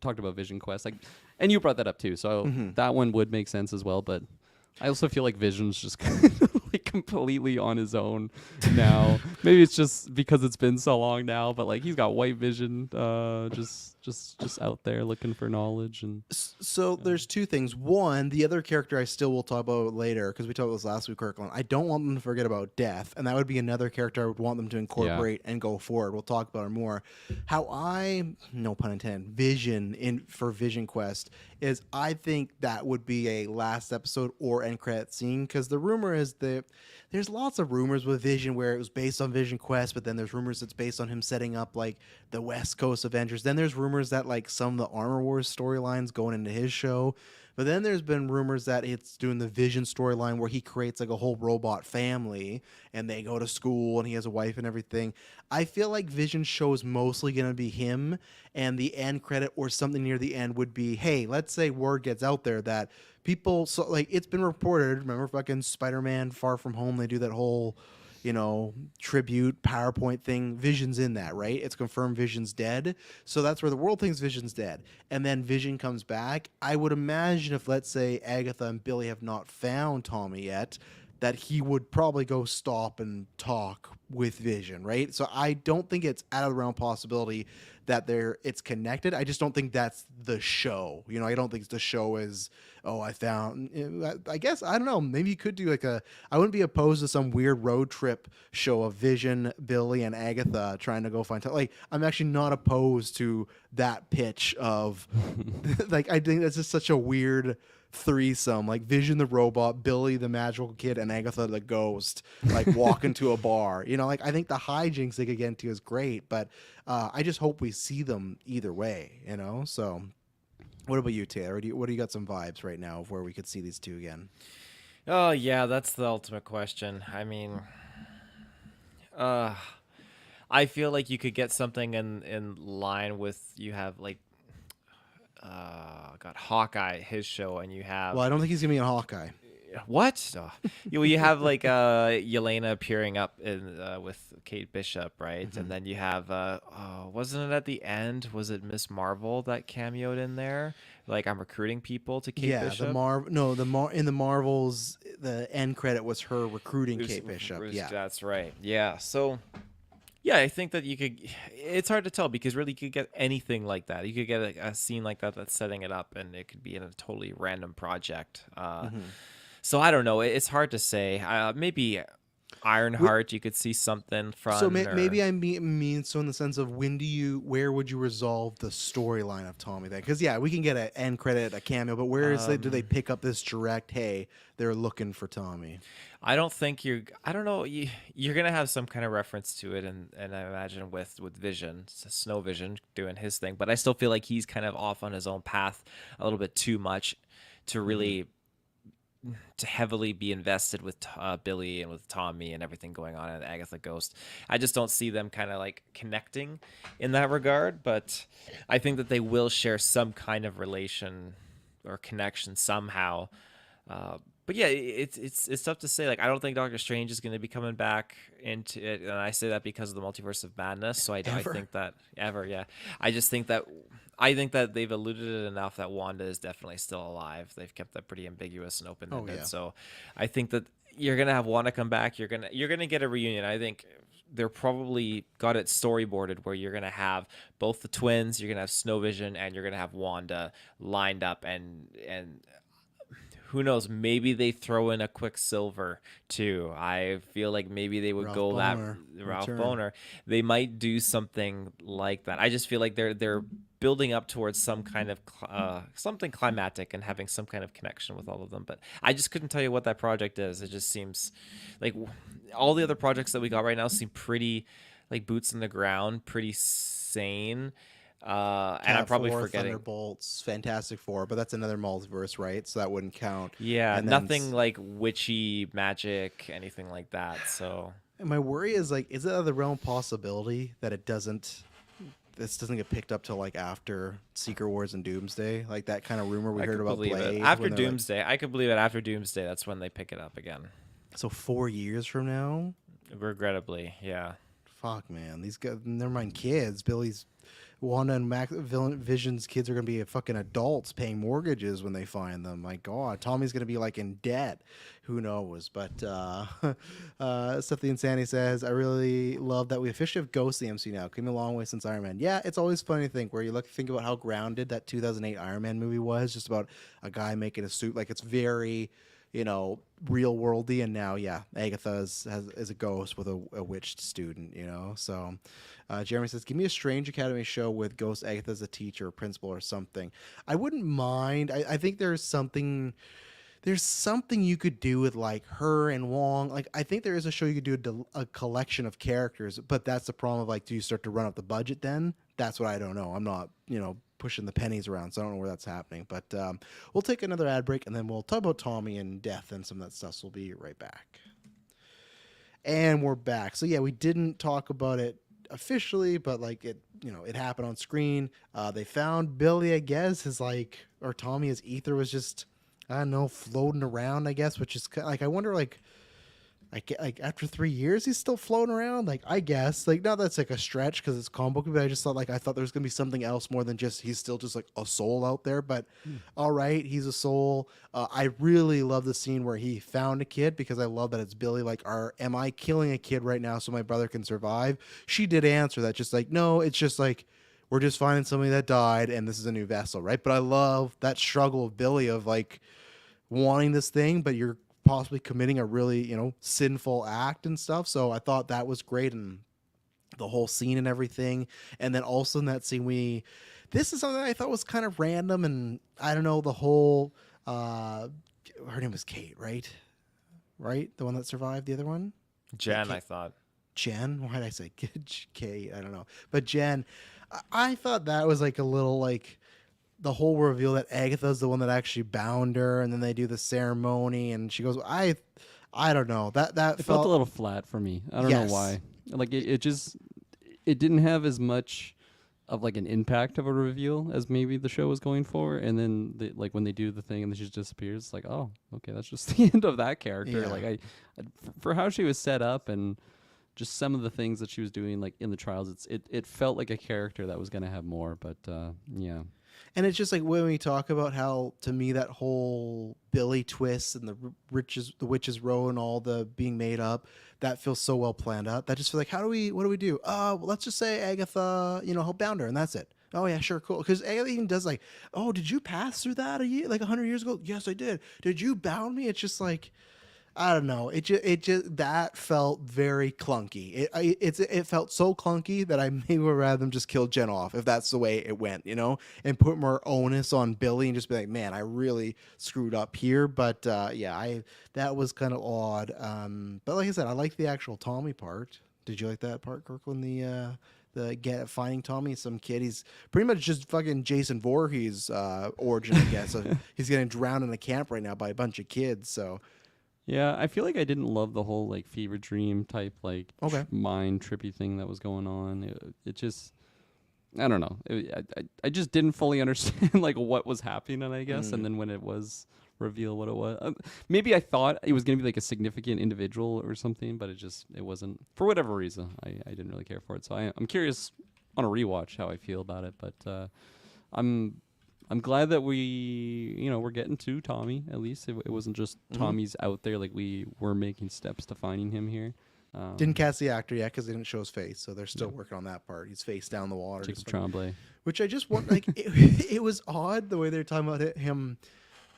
talked about Vision Quest, like, and you brought that up too. So that one would make sense as well. But I also feel like Vision's just kind of like completely on his own now. Maybe it's just because it's been so long now, but like he's got White Vision just just out there looking for knowledge and So there's two things. One, the other character I still will talk about later because we talked about this last week, Kirkland. I don't want them to forget about Death, and that would be another character I would want them to incorporate and go forward. We'll talk about it more. How I, no pun intended, vision in for Vision Quest is I think that would be a last episode or end credit scene because the rumor is that there's lots of rumors with Vision where it was based on Vision Quest, but then there's rumors it's based on him setting up like the West Coast Avengers. Then there's rumors that like some of the Armor Wars storylines going into his show. But then there's been rumors that it's doing the Vision storyline where he creates like a whole robot family and they go to school and he has a wife and everything. I feel like Vision show is mostly going to be him, and the end credit or something near the end would be, hey, let's say word gets out there that people, so like it's been reported, remember fucking Spider-Man Far From Home, they do that whole tribute PowerPoint thing. Vision's in that, right? It's confirmed Vision's dead. So that's where the world thinks Vision's dead. And then Vision comes back. I would imagine if, let's say, Agatha and Billy have not found Tommy yet, that he would probably go stop and talk with Vision, right? So I don't think it's out of the realm of possibility that it's connected. I just don't think that's the show. I don't think the show is, oh, I found, I guess, I don't know. Maybe you could do like I wouldn't be opposed to some weird road trip show of Vision, Billy, and Agatha trying to go find, like, I'm actually not opposed to that pitch of, like, I think that's just such a weird threesome, like Vision the robot, Billy the magical kid, and Agatha the ghost, like walk into a bar. Like I think the hijinks they could get into is great, but I just hope we see them either way. So what about you, Taylor? What do you got some vibes right now of where we could see these two again? Oh yeah, that's the ultimate question. I mean, I feel like you could get something in line with, you have like got Hawkeye, his show, and you have Well, I don't think he's gonna be in Hawkeye. what? Oh. You have like Yelena appearing up in with Kate Bishop, right? Mm-hmm. And then you have wasn't it at the end? Was it Miss Marvel that cameoed in there? Like, I'm recruiting people to Kate Bishop. In the Marvels, the end credit was her recruiting Kate Bishop. Yeah, that's right. Yeah, so. Yeah, I think that you could. It's hard to tell because really you could get anything like that. You could get a scene like that that's setting it up, and it could be in a totally random project. So I don't know. It's hard to say. Maybe Ironheart, you could see something from. So maybe I mean so in the sense of where would you resolve the storyline of Tommy then? Because yeah, we can get an end credit, a cameo, but where is do they pick up this direct? Hey, they're looking for Tommy. I don't think I don't know. You're gonna have some kind of reference to it, and I imagine with Vision, Snow Vision doing his thing. But I still feel like he's kind of off on his own path a little bit too much to really. To heavily be invested with Billy and with Tommy and everything going on in Agatha Ghost. I just don't see them kind of like connecting in that regard, but I think that they will share some kind of relation or connection somehow. But yeah, it's tough to say. Like, I don't think Doctor Strange is going to be coming back into it, and I say that because of the Multiverse of Madness. So I think that ever, yeah. I think that they've alluded it enough that Wanda is definitely still alive. They've kept that pretty ambiguous and open-ended. Yeah. So I think that you're gonna have Wanda come back. You're gonna get a reunion. I think they're probably got it storyboarded where you're gonna have both the twins. You're gonna have Snow Vision, and you're gonna have Wanda lined up, and who knows? Maybe they throw in a Quicksilver too. I feel like maybe they would go Boner. that Ralph Return. Boner. They might do something like that. I just feel like they're building up towards some kind of something climatic and having some kind of connection with all of them. But I just couldn't tell you what that project is. It just seems like all the other projects that we got right now seem pretty like boots in the ground, pretty sane. And I'm probably forgetting Thunderbolts, Fantastic Four, but that's another multiverse, right? So that wouldn't count. Yeah, And then nothing like witchy magic, anything like that. So And my worry is like, is it out of the realm of possibility that this doesn't get picked up till like after Secret Wars and Doomsday, like that kind of rumor we heard about Blade after when they're Doomsday. I could believe it after Doomsday. That's when they pick it up again. so 4 years from now. Regrettably, yeah. Fuck, man, these guys. Never mind kids. Billy's Wanda and Vision's kids are gonna be fucking adults paying mortgages when they find them. My God, Tommy's gonna be like in debt. Who knows? But stuff the Insanity says, I really love that we officially have Ghost in the MC now. Came a long way since Iron Man. Yeah, it's always funny to think where you think about how grounded that 2008 Iron Man movie was, just about a guy making a suit. Like it's very, real worldy, and now Agatha is a ghost with a witched student, so Jeremy says, give me a Strange Academy show with Ghost Agatha as a teacher or principal or something. I wouldn't mind. I think there's something you could do with like her and Wong. Like I think there is a show you could do a collection of characters, but that's the problem of like, do you start to run up the budget then? That's what I don't know. I'm not, pushing the pennies around, so I don't know where that's happening. But we'll take another ad break, and then we'll talk about Tommy and death and some of that stuff. So we'll be right back. And we're back. So yeah, we didn't talk about it officially, but like it happened on screen. They found Billy, I guess, or Tommy, his ether was just, I don't know, floating around, I guess, which is like, I wonder, like after 3 years he's still floating around, like, I guess, like, not that's like a stretch because it's comic book, but I just thought there was gonna be something else more than just he's still just like a soul out there. But all right, he's a soul. I really love the scene where he found a kid, because I love that it's Billy, like, am I killing a kid right now so my brother can survive? She did answer that, just like, no, it's just like, we're just finding somebody that died and this is a new vessel, right? But I love that struggle of Billy of like wanting this thing, but you're possibly committing a really, sinful act and stuff. So I thought that was great, and the whole scene and everything. And then also in that scene, this is something I thought was kind of random, and I don't know, the whole, her name was Kate, right? The one that survived the other one? Jen, I thought. Jen? Why did I say Kate? I don't know. But Jen, I thought that was like a little like, the whole reveal that Agatha's the one that actually bound her, and then they do the ceremony, and she goes, I don't know. That it felt a little flat for me. I don't know why. Like it didn't have as much of like an impact of a reveal as maybe the show was going for. And then like when they do the thing and then she just disappears, it's like, oh, okay, that's just the end of that character. Yeah. Like for how she was set up and just some of the things that she was doing like in the trials, it felt like a character that was going to have more. But yeah. And it's just like when we talk about how, to me, that whole Billy twist and the witches row and all the being made up, that feels so well planned out. That just feels like, what do we do? Well, let's just say Agatha, help bound her, and that's it. Oh yeah, sure, cool. Because Agatha even does like, oh, did you pass through that 100 years ago? Yes, I did. Did you bound me? It's just like, I don't know. It just that felt very clunky. It felt so clunky that I maybe would rather them just kill Jen off if that's the way it went, and put more onus on Billy and just be like, man, I really screwed up here. But that was kind of odd. But like I said, I like the actual Tommy part. Did you like that part, Kirk? When finding Tommy, some kid, he's pretty much just fucking Jason Voorhees origin, I guess. He's getting drowned in a camp right now by a bunch of kids. So. Yeah, I feel like I didn't love the whole like fever dream type like mind trippy thing that was going on. It just, I don't know. I just didn't fully understand like what was happening, I guess. And then when it was revealed what it was, maybe I thought it was gonna be like a significant individual or something, but it wasn't. For whatever reason, I didn't really care for it. So I'm curious on a rewatch how I feel about it. But I'm glad that we're getting to Tommy, at least. It wasn't just Tommy's out there. Like, we were making steps to finding him here. Didn't cast the actor yet because they didn't show his face, so they're still working on that part. He's face down the water. Jacob Tremblay. Which I just want, like, it was odd the way they're talking about him.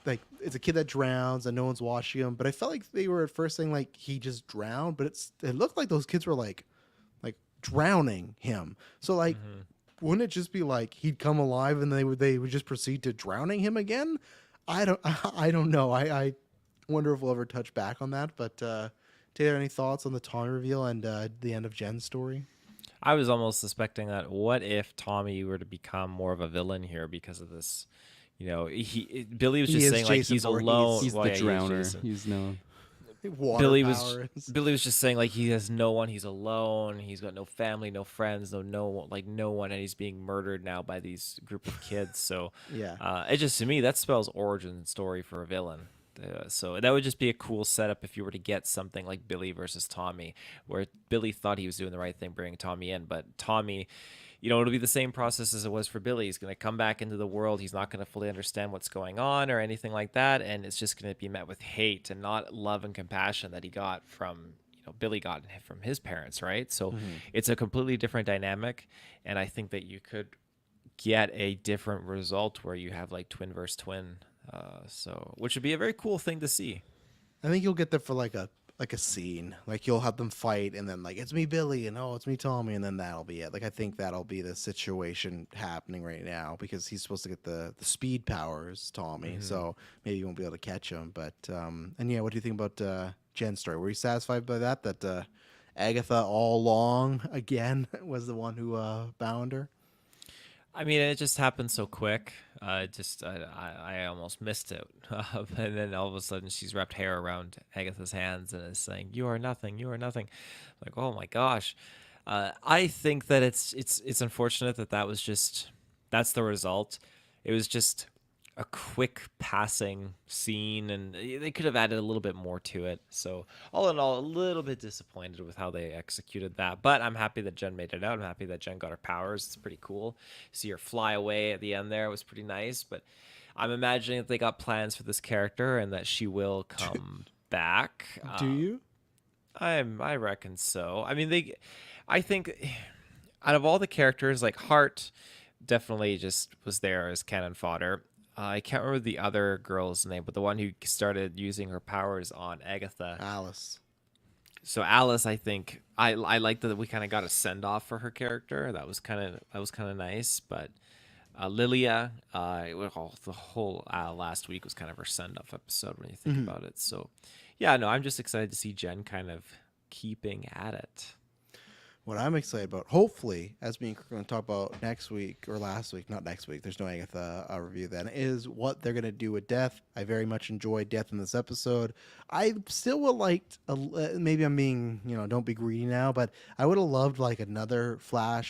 Like, it's a kid that drowns and no one's watching him. But I felt like they were at first saying, like, he just drowned. But it looked like those kids were, like drowning him. So, like... Wouldn't it just be like he'd come alive and they would just proceed to drowning him again? I don't know. I wonder if we'll ever touch back on that. But Taylor, any thoughts on the Tommy reveal and the end of Jen's story? I was almost suspecting that what if Tommy were to become more of a villain here because of this? Billy was just saying like he's alone. He's the drowner. He's no. Billy was just saying like he has no one, he's alone, he's got no family, no friends, no one, and he's being murdered now by these group of kids. So it just, to me, that spells origin story for a villain. So that would just be a cool setup if you were to get something like Billy versus Tommy, where Billy thought he was doing the right thing bringing Tommy in, but Tommy, it'll be the same process as it was for Billy. He's going to come back into the world. He's not going to fully understand what's going on or anything like that. And it's just going to be met with hate and not love and compassion that he got from, Billy got from his parents, right? So it's a completely different dynamic. And I think that you could get a different result where you have like twin versus twin. Which would be a very cool thing to see. I think you'll get there for like a scene. Like you'll have them fight and then like it's me Billy and oh it's me Tommy and then that'll be it. Like I think that'll be the situation happening right now because he's supposed to get the speed powers, Tommy. So maybe you won't be able to catch him. But and yeah, what do you think about Jen's story? Were you satisfied by that Agatha all along again was the one who bound her? I mean, it just happened so quick. I almost missed it, and then all of a sudden she's wrapped hair around Agatha's hands and is saying, "You are nothing. You are nothing." Like, oh my gosh. I think that it's unfortunate that was that's the result. It was just a quick passing scene, and they could have added a little bit more to it. So all in all, a little bit disappointed with how they executed that. But I'm happy that Jen made it out. I'm happy that Jen got her powers. It's pretty cool. See her fly away at the end there. It was pretty nice. But I'm imagining that they got plans for this character and that she will come back. Do you? I reckon so. I mean, I think out of all the characters, like Hart definitely just was there as cannon fodder. I can't remember the other girl's name, but the one who started using her powers on Agatha. Alice. So Alice, I think I like that we kind of got a send off for her character. That was kind of nice. But Lilia, the whole last week was kind of her send off episode when you think about it. So yeah, no, I'm just excited to see Jen kind of keeping at it. What I'm excited about, hopefully, as me and Kirk are going to talk about next week or last week, not next week, there's no Agatha review then, is what they're going to do with Death. I very much enjoyed Death in this episode. I still would like, maybe I'm being, don't be greedy now, but I would have loved like another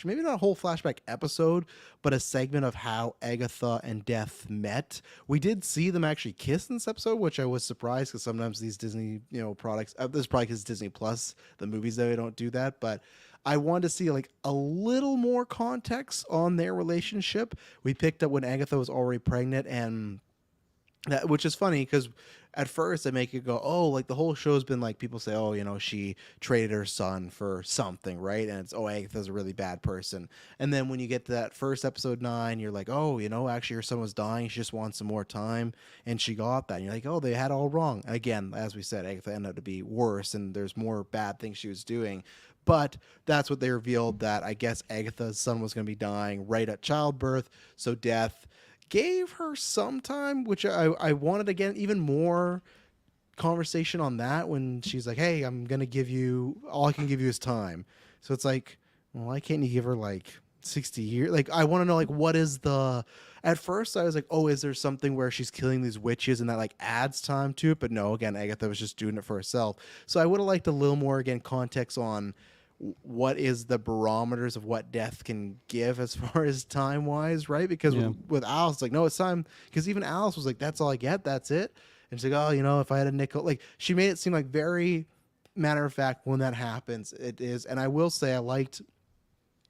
maybe not a whole flashback episode, but a segment of how Agatha and Death met. We did see them actually kiss in this episode, which I was surprised because sometimes these Disney, products, this is probably because Disney Plus, the movies, they don't do that, but I wanted to see like a little more context on their relationship. We picked up when Agatha was already pregnant, and that, which is funny because at first they make it go, oh, like the whole show's been like people say, oh, she traded her son for something, right? And it's, oh, Agatha's a really bad person. And then when you get to that first episode 9, you're like, oh, actually her son was dying. She just wants some more time, and she got that. And you're like, oh, they had it all wrong. And again, as we said, Agatha ended up to be worse, and there's more bad things she was doing. But that's what they revealed, that I guess Agatha's son was going to be dying right at childbirth. So Death gave her some time, which I wanted, again, even more conversation on that when she's like, hey, I'm going to give you, all I can give you is time. So it's like, well, why can't you give her like 60 years? Like, I want to know, like, what is at first I was like, oh, is there something where she's killing these witches and that like adds time to it? But no, again, Agatha was just doing it for herself. So I would have liked a little more, again, context on what is the barometers of what Death can give as far as time wise, right? Because with Alice, like, no, it's time. Because even Alice was like, that's all I get, that's it. And she's like, oh, if I had a nickel, like, she made it seem like very matter of fact when that happens, it is. And I will say I liked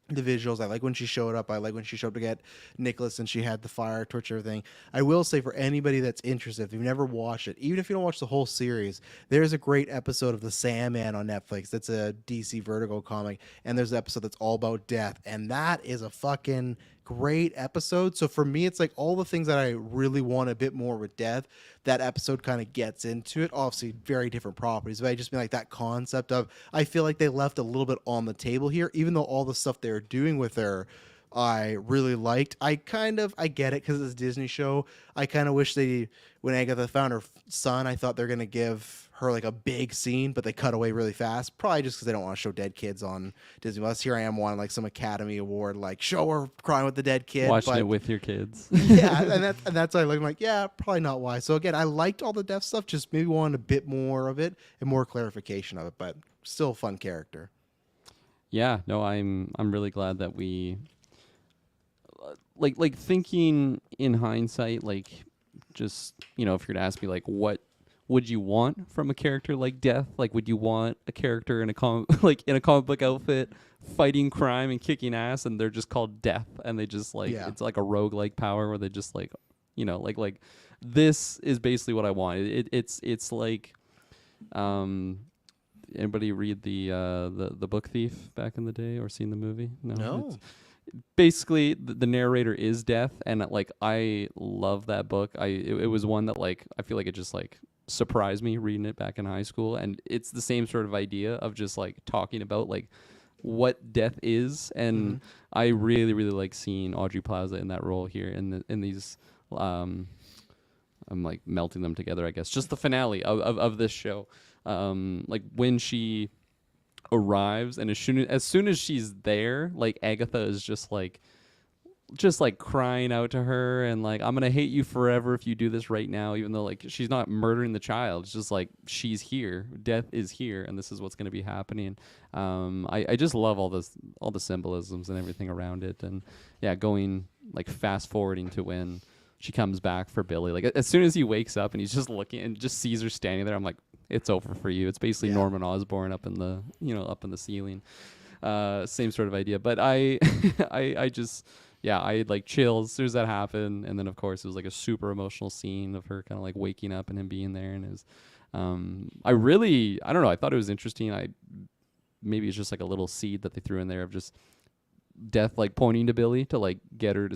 the visuals. I like when she showed up. I like when she showed up to get Nicholas and she had the fire torch, everything. I will say, for anybody that's interested, if you've never watched it, even if you don't watch the whole series, there's a great episode of The Sandman on Netflix. That's a DC Vertigo comic, and there's an episode that's all about Death, and that is a fucking great episode. So for me, it's like all the things that I really want a bit more with Death, that episode kind of gets into it. Obviously very different properties, but I just mean like that concept of, I feel like they left a little bit on the table here, even though all the stuff they're doing with her I really liked. I get it because it's a Disney show. I kind of wish when Agatha found her son, I thought they're going to give her like a big scene, but they cut away really fast. Probably just because they don't want to show dead kids on Disney Plus. Here I am wanting like some Academy Award, like show her crying with the dead kid. Watching it with your kids. Yeah, and that's why I'm like, yeah, probably not why. So again, I liked all the Death stuff, just maybe wanted a bit more of it and more clarification of it, but still a fun character. Yeah, no, I'm really glad that we like thinking in hindsight, like, just, if you're to ask me like what would you want from a character like Death? Like, would you want a character in a like in a comic book outfit fighting crime and kicking ass, and they're just called Death, and they just like Yeah. it's like a roguelike power where they just like, like this is basically what I want. It's like, um, anybody read the Book Thief back in the day or seen the movie? No. It's, basically the narrator is Death, and like I love that book. It was one that like I feel like it just like surprised me reading it back in high school, and it's the same sort of idea of just like talking about like what death is, and I really like seeing Audrey Plaza in that role here in these I'm like melting them together, I guess. Just the finale of this show, like when she arrives, and as soon as she's there, like Agatha is just like crying out to her, and like, I'm gonna hate you forever if you do this right now, even though like she's not murdering the child. It's just like she's here, death is here, and this is what's gonna be happening. I just love all the symbolisms and everything around it, and yeah, going like fast forwarding to when she comes back for Billy. Like as soon as he wakes up and he's just looking and just sees her standing there, I'm like, it's over for you. It's basically Norman Osborn up in the ceiling. Same sort of idea, but I just. Yeah, I had like chills as soon as that happened, and then of course it was like a super emotional scene of her kind of like waking up and him being there, and it was, I don't know, I thought it was interesting. Maybe it's just like a little seed that they threw in there of just Death like pointing to Billy to like get him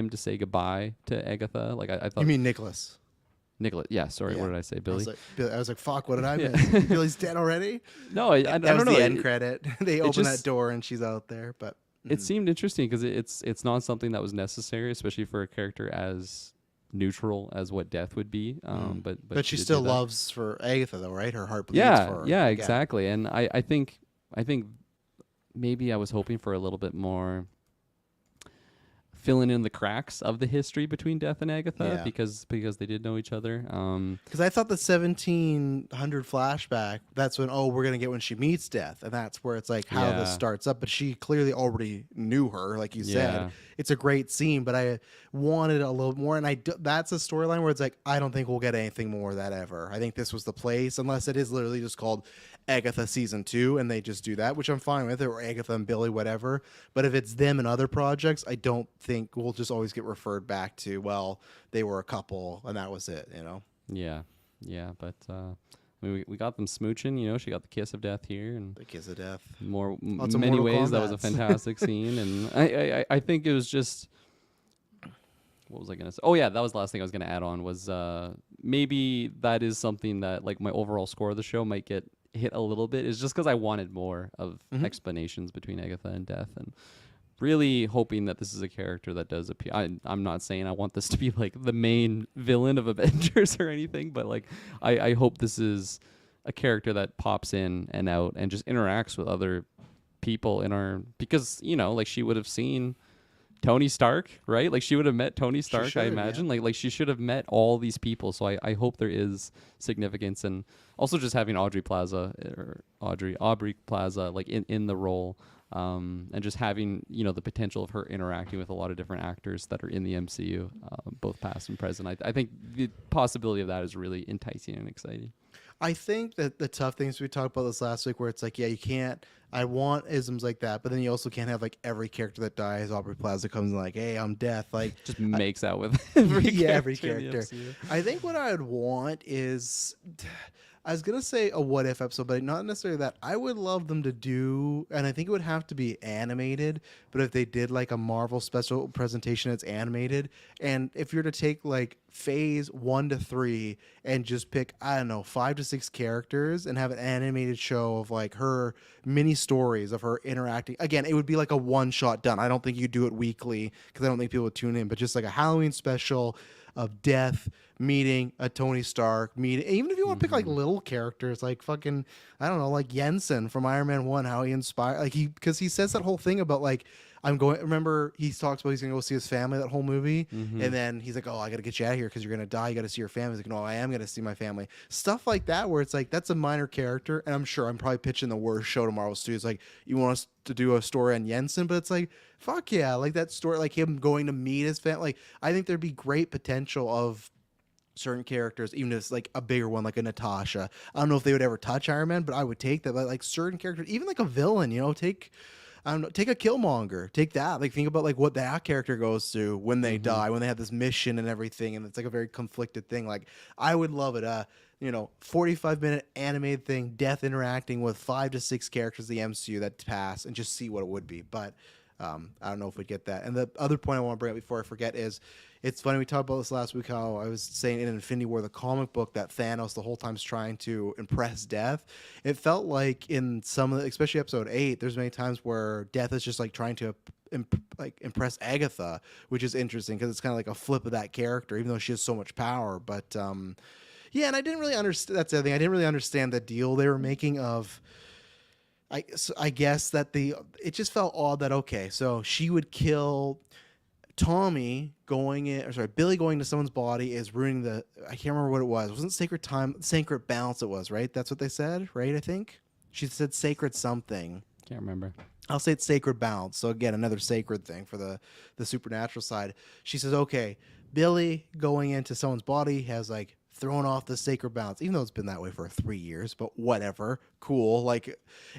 to say goodbye to Agatha. Like I thought. You mean Nicholas? Nicholas? Yeah, sorry, Yeah. what did I say, Billy? I was like, fuck, what did I miss? Billy's dead already? No, I That don't was know. the end credit. They open that just- door and she's out there, but. It seemed interesting because it's not something that was necessary, especially for a character as neutral as what Death would be. But she did still do that. loves for Agatha, though, right? Her heart bleeds Yeah, for her. yeah, exactly. And I think maybe I was hoping for a little bit more filling in the cracks of the history between Death and Agatha, Yeah. because they did know each other. Because I thought the 1700 flashback, that's when, we're going to get when she meets Death. And that's where it's like how this Yeah. starts up. But she clearly already knew her, like you Yeah. said. It's a great scene, but I wanted a little more. And that's a storyline where it's like, I don't think we'll get anything more of that ever. I think this was the place, unless it is literally just called Agatha Season 2, and they just do that, which I'm fine with, or Agatha and Billy, whatever. But if it's them and other projects, I don't think we'll just always get referred back to, well, they were a couple, and that was it, Yeah, but we got them smooching. She got the kiss of death here, and The Kiss of Death. many Mortal ways that was a Kombats. fantastic scene. And I think it was just, what was I gonna say? Oh yeah, that was the last thing I was gonna add on was maybe that is something that like my overall score of the show might get hit a little bit, is just because I wanted more of explanations between Agatha and Death, and really hoping that this is a character that does appear. I'm not saying I want this to be like the main villain of Avengers or anything, but like I hope this is a character that pops in and out and just interacts with other people because like she would have seen Tony Stark, right? Like she would have met Tony Stark, should I have, imagine. Like she should have met all these people. So I hope there is significance, and also just having Aubrey Plaza like in the role, and just having the potential of her interacting with a lot of different actors that are in the MCU, both past and present. I think the possibility of that is really enticing and exciting. I think that the tough things we talked about this last week, where it's like, you can't. I want isms like that, but then you also can't have like every character that dies. Aubrey Plaza comes in like, "Hey, I'm Death." Like, Just makes out with every every character in the character. MCU. I think what I would want is, I was gonna say a what if episode, but not necessarily that. I would love them to do, and I think it would have to be animated. But if they did like a Marvel special presentation that's animated, and if you're to take like phase 1 to 3 and just pick, I don't know, 5 to 6 characters and have an animated show of like her mini stories of her interacting. Again, it would be like a one shot done. I don't think you do it weekly because I don't think people would tune in, but just like a Halloween special of Death meeting a Tony Stark, meeting, even if you want to pick like little characters like fucking, I don't know, like Jensen from Iron Man 1, how he inspired, like because he says that whole thing about like, remember he talks about he's gonna go see his family, that whole movie, and then he's like, I gotta get you out of here because you're gonna die, you gotta see your family. He's like, no, I am gonna see my family. Stuff like that where it's like, that's a minor character, and I'm sure I'm probably pitching the worst show to Marvel Studios, like, you want us to do a story on Jensen, but it's like, fuck yeah, like that story, like him going to meet his family. Like, I think there'd be great potential of certain characters, even if it's like a bigger one, like a Natasha. I don't know if they would ever touch Iron Man, but I would take that. But like certain characters, even like a villain, take I don't know, take a Killmonger, take that. Like think about like what that character goes through when they die, when they have this mission and everything, and it's like a very conflicted thing. Like I would love it. 45-minute animated thing, Death interacting with 5 to 6 characters of the MCU that pass, and just see what it would be. But I don't know if we'd get that. And the other point I want to bring up before I forget is, it's funny, we talked about this last week, how I was saying in Infinity War, the comic book, that Thanos the whole time's trying to impress Death. It felt like in some of the, especially episode 8, there's many times where Death is just like trying to impress Agatha, which is interesting because it's kind of like a flip of that character, even though she has so much power. But yeah, and I didn't really understand, that's the other thing, I didn't really understand the deal they were making of, I guess that it just felt odd that, okay, so she would kill Tommy going in, or sorry, Billy going to someone's body is ruining I can't remember what it was. It wasn't sacred balance it was, right? That's what they said, right? I think she said sacred something. Can't remember. I'll say it's sacred balance. So again, another sacred thing for the supernatural side. She says, okay, Billy going into someone's body has like thrown off the sacred balance, even though it's been that way for 3 years, but whatever, cool. Like,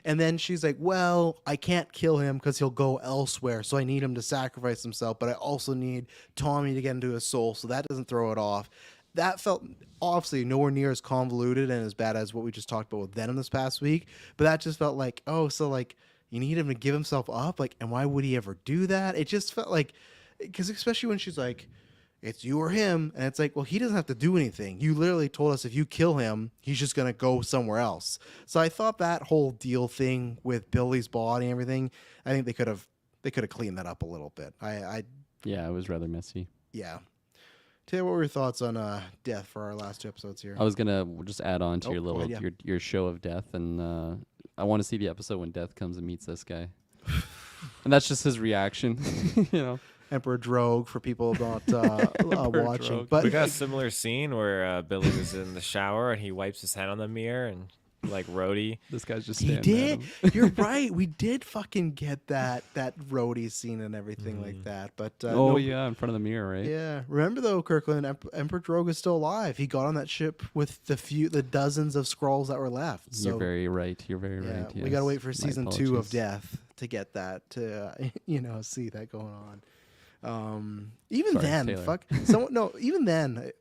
and then she's like, well, I can't kill him because he'll go elsewhere, so I need him to sacrifice himself, but I also need Tommy to get into his soul, so that doesn't throw it off. That felt obviously nowhere near as convoluted and as bad as what we just talked about with Venom this past week, but that just felt like, oh, so like you need him to give himself up, like, and why would he ever do that? It just felt like, because especially when she's like, it's you or him, and it's like, well, he doesn't have to do anything. You literally told us if you kill him, he's just gonna go somewhere else. So I thought that whole deal thing with Billy's body and everything, I think they could have cleaned that up a little bit. Yeah, it was rather messy. Yeah. Taylor, what were your thoughts on Death for our last 2 episodes here? I was gonna just add on to your go little ahead, yeah. your show of Death, and I want to see the episode when Death comes and meets this guy, and that's just his reaction, you know. Emperor Drogue for people not watching. Drogue. But We got a similar scene where Billy was in the shower and he wipes his head on the mirror and like Rhodey. This guy's just he standing did. at him. You're right. We did fucking get that Rhodey scene and everything like that. But Yeah, in front of the mirror, right? yeah. Remember though, Kirkland, Emperor Drogue is still alive. He got on that ship with the dozens of Skrulls that were left. So You're very right. You're very yeah, right. we gotta wait for My season 2 of apologies. Death to get that to see that going on. Even Sorry, then, Taylor. even then,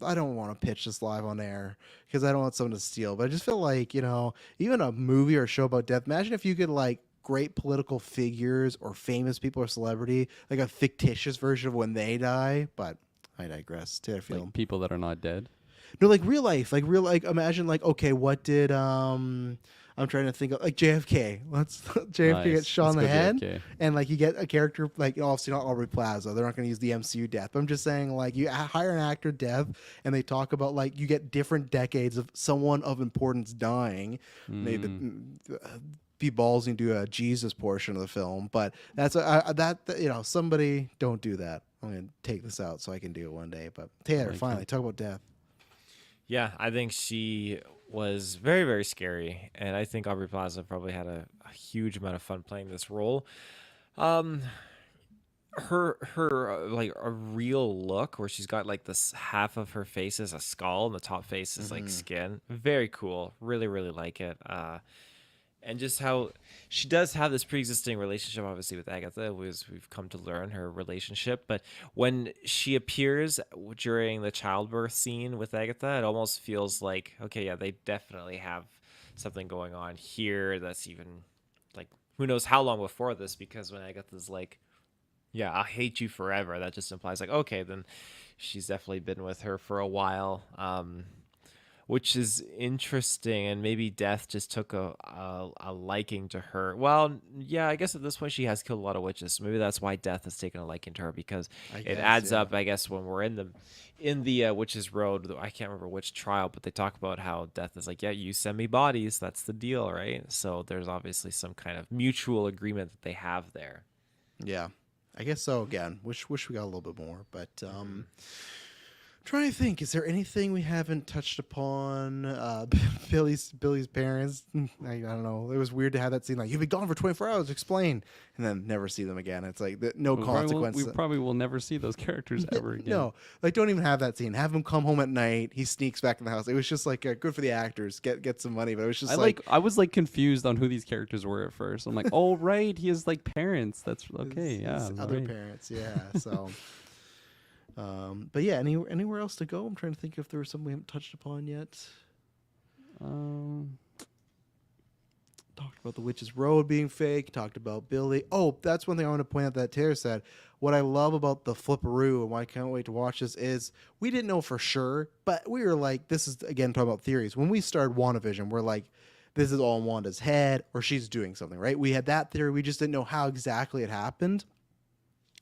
I don't want to pitch this live on air because I don't want someone to steal. But I just feel like, even a movie or a show about death. Imagine if you could like great political figures or famous people or celebrity, like a fictitious version of when they die. But I digress. Taylor, film. Like people that are not dead. No, like real life. Imagine like, okay, what did I'm trying to think of like JFK. Let's JFK Nice. gets shot in the Let's go head, JFK. and like you get a character like obviously not Aubrey Plaza. They're not going to use the MCU death. But I'm just saying like you hire an actor death, and they talk about like you get different decades of someone of importance dying. Maybe be ballsy and do a Jesus portion of the film, but that's somebody don't do that. I'm going to take this out so I can do it one day. But Taylor, Like finally talk about death. Yeah, I think she was very, very scary, and I think Aubrey Plaza probably had a huge amount of fun playing this role. Her like a real look where she's got like this half of her face is a skull and the top face is like skin. Very cool. Really, really like it. And just how she does have this pre-existing relationship, obviously, with Agatha, as we've come to learn her relationship. But when she appears during the childbirth scene with Agatha, it almost feels like, okay, yeah, they definitely have something going on here that's even, like, who knows how long before this, because when Agatha's like, yeah, I'll hate you forever, that just implies, like, okay, then she's definitely been with her for a while. Which is interesting, and maybe Death just took a liking to her. Well, yeah, I guess at this point she has killed a lot of witches. So maybe that's why Death has taken a liking to her, because it adds up. I guess when we're in the Witches Road, I can't remember which trial, but they talk about how Death is like, yeah, you send me bodies, that's the deal, right? So there's obviously some kind of mutual agreement that they have there. Yeah, I guess so. Again, wish we got a little bit more, but Trying to think, is there anything we haven't touched upon? Billy's parents. I don't know. It was weird to have that scene like you've been gone for 24 hours. Explain, and then never see them again. It's like no consequence. We probably will never see those characters ever again. No, like don't even have that scene. Have him come home at night. He sneaks back in the house. It was just like good for the actors. Get some money, but it was just I was like confused on who these characters were at first. I'm like, oh right, he has like parents. That's okay. Yeah, his other right. parents. Yeah. So. But yeah, anywhere else to go? I'm trying to think if there was something we haven't touched upon yet. Talked about the Witch's Road being fake. Talked about Billy. Oh, that's one thing I want to point out that Taylor said. What I love about the Flipperoo and why I can't wait to watch this is we didn't know for sure, but we were like, this is again talking about theories. When we started WandaVision, we're like, this is all in Wanda's head or she's doing something, right? We had that theory. We just didn't know how exactly it happened.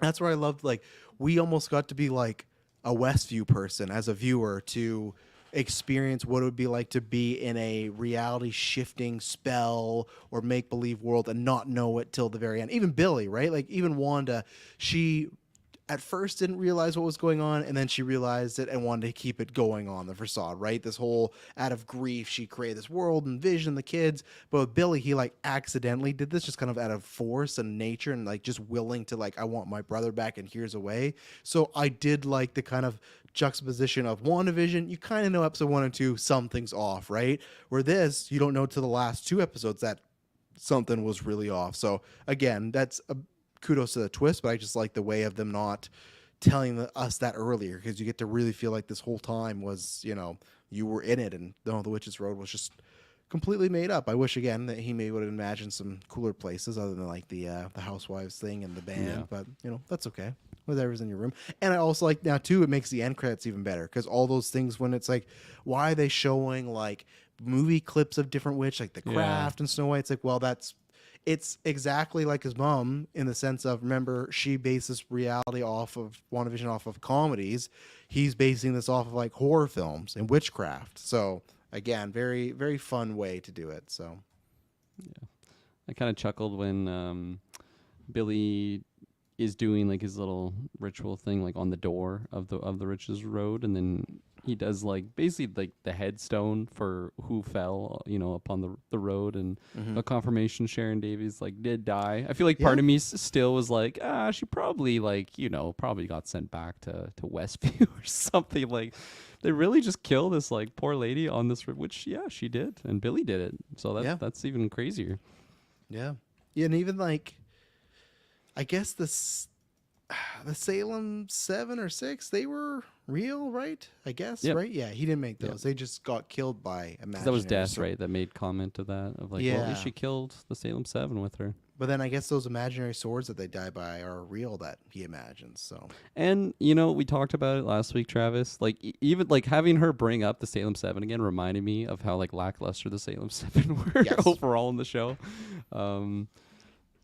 That's where I loved, like, we almost got to be like a Westview person as a viewer to experience what it would be like to be in a reality shifting spell or make believe world and not know it till the very end. Even Billy, right? Like, even Wanda, she at first didn't realize what was going on, and then she realized it and wanted to keep it going on the facade, right? This whole out of grief, she created this world and vision, the kids. But with Billy, he like accidentally did this just kind of out of force and nature and like just willing to like, I want my brother back and here's a way. So I did like the kind of juxtaposition of WandaVision. You kind of know episode 1 and 2, something's off, right? Where this, you don't know to the last 2 episodes that something was really off. So again, that's a kudos to the twist, but I just like the way of them not telling us that earlier, because you get to really feel like this whole time was, you were in it, and no, the Witch's Road was just completely made up. I wish again that he maybe would have imagined some cooler places other than like the housewives thing and the band, but that's okay. Whatever's in your room. And I also like now too, it makes the end credits even better, because all those things when it's like, why are they showing like movie clips of different witch, like The Craft and Snow White? It's like, well, it's exactly like his mom in the sense of, remember, she bases reality off of WandaVision off of comedies. He's basing this off of like horror films and witchcraft. So again, very, very fun way to do it. So yeah, I kind of chuckled when Billy is doing like his little ritual thing like on the door of the Witch's Road, and then he does like basically like the headstone for who fell, upon the road, and a confirmation Sharon Davies like did die. I feel like part of me still was like, she probably like, probably got sent back to Westview or something. Like they really just kill this like poor lady on this, which she did, and Billy did it. So that's even crazier. Yeah, and even like, I guess the Salem 7 or 6, they were real, right? I guess, right? Yeah, he didn't make those. Yep. They just got killed by imaginary. That was Death, right? That made comment to that of like, well, at least she killed the Salem 7 with her. But then I guess those imaginary swords that they die by are real that he imagines. So, and we talked about it last week, Travis. Like even like having her bring up the Salem 7 again reminded me of how like lackluster the Salem 7 were overall in the show.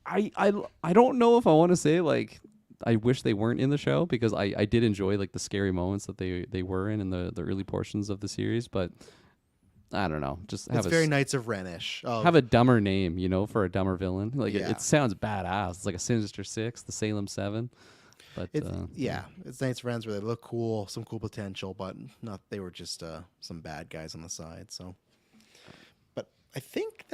I don't know if I want to say like I wish they weren't in the show, because I did enjoy like the scary moments that they were in the early portions of the series, but I don't know. Just have it's very Knights of Ren-ish. Have a dumber name, for a dumber villain. Like it sounds badass. It's like a Sinister Six, the Salem 7. But it's Knights of Ren where they look cool, some cool potential, but not. They were just some bad guys on the side. So. I think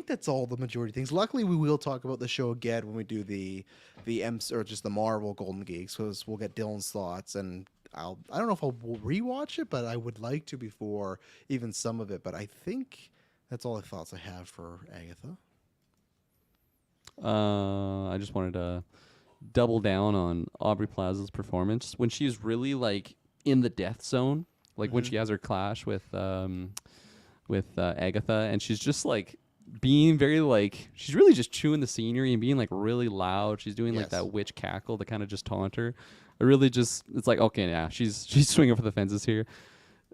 that's all the majority of things. Luckily, we will talk about the show again when we do the or just the Marvel Golden Geeks, because we'll get Dylan's thoughts, and I don't know if I'll rewatch it, but I would like to before even some of it. But I think that's all the thoughts I have for Agatha. I just wanted to double down on Aubrey Plaza's performance when she's really like in the death zone, like when she has her clash with Agatha, and she's just like being very like, she's really just chewing the scenery and being like really loud. She's doing like that witch cackle to kind of just taunt her. It really just, it's like, okay, yeah, she's swinging for the fences here.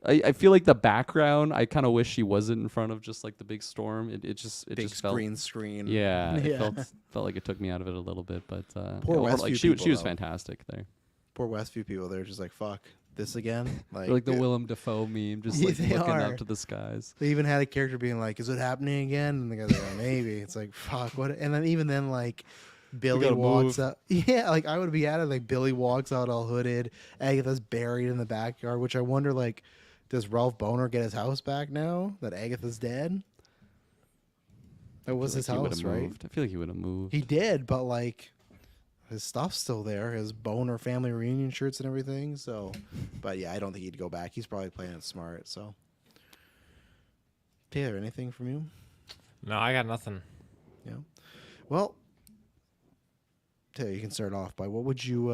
I feel like the background, I kind of wish she wasn't in front of just like the big storm. It just felt green screen. Yeah, it felt like it took me out of it a little bit, but poor Westview like she was fantastic there. Poor Westview people, they're just like, fuck this again. Like the Willem Dafoe meme, just like looking up to the skies. They even had a character being like, is it happening again? And the guy's like, maybe. It's like, fuck, what? And then even then, like, Billy gotta walks move. out. Yeah, like I would be at it. Like Billy walks out all hooded. Agatha's buried in the backyard, which I wonder, like, does Ralph Boner get his house back now that Agatha's dead? I That feel was like his he would house, have right? moved. I feel like he would have moved. He did, but like his stuff's still there. His Boner family reunion shirts and everything. So, but yeah, I don't think he'd go back. He's probably playing it smart. So, Taylor, anything from you? No, I got nothing. Yeah. Well, Taylor, you can start off by what would you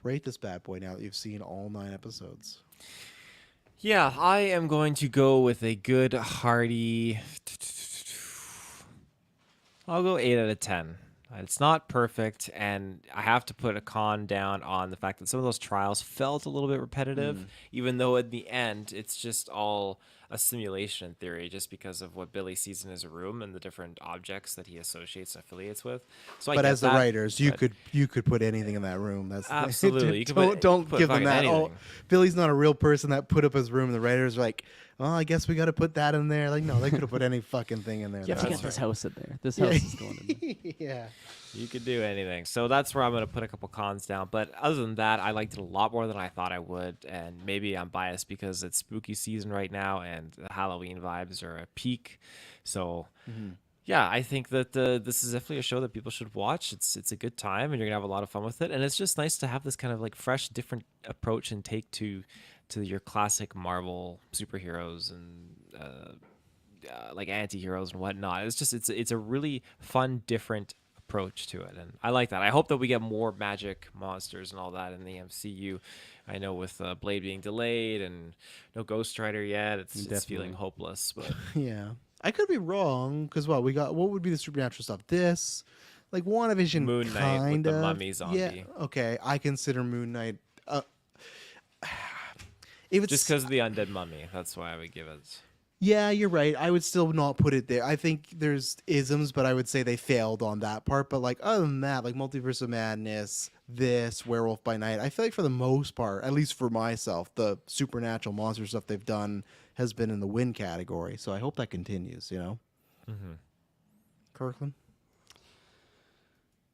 rate this bad boy now that you've seen all 9 episodes? Yeah, I am going to go with a good hearty. I'll go 8 out of 10. It's not perfect, and I have to put a con down on the fact that some of those trials felt a little bit repetitive, even though in the end it's just all a simulation in theory, just because of what Billy sees in his room and the different objects that he associates and affiliates with. So I But get as the that, writers, you but could put anything in that room. That's the thing. absolutely you can don't put give them fucking that. Oh, anything. Billy's not a real person that put up his room. The writers are like, oh, I guess we got to put that in there. Like, no, they could have put any fucking thing in there. You have to That's get this right. house in there. This house is going in there. Yeah. You could do anything. So that's where I'm going to put a couple cons down. But other than that, I liked it a lot more than I thought I would. And maybe I'm biased because it's spooky season right now and the Halloween vibes are at peak. So, yeah, I think that this is definitely a show that people should watch. It's a good time and you're going to have a lot of fun with it. And it's just nice to have this kind of like fresh, different approach and take to your classic Marvel superheroes and like anti-heroes and whatnot. It's a really fun, different approach to it, and I like that. I hope that we get more magic monsters and all that in the MCU. I know with Blade being delayed and no Ghost Rider yet, it's feeling Definitely. hopeless. But Yeah. I could be wrong because what would be the supernatural stuff? This, like WandaVision, Moon Knight kind with the of. mummy zombie. Yeah. Okay. I consider Moon Knight. If it's Just because of the undead mummy, that's why I would give it. Yeah, you're right. I would still not put it there. I think there's isms, but I would say they failed on that part. But like other than that, like Multiverse of Madness, this Werewolf by Night, I feel like for the most part, at least for myself, the supernatural monster stuff they've done has been in the win category. So I hope that continues. You know, Kirkland.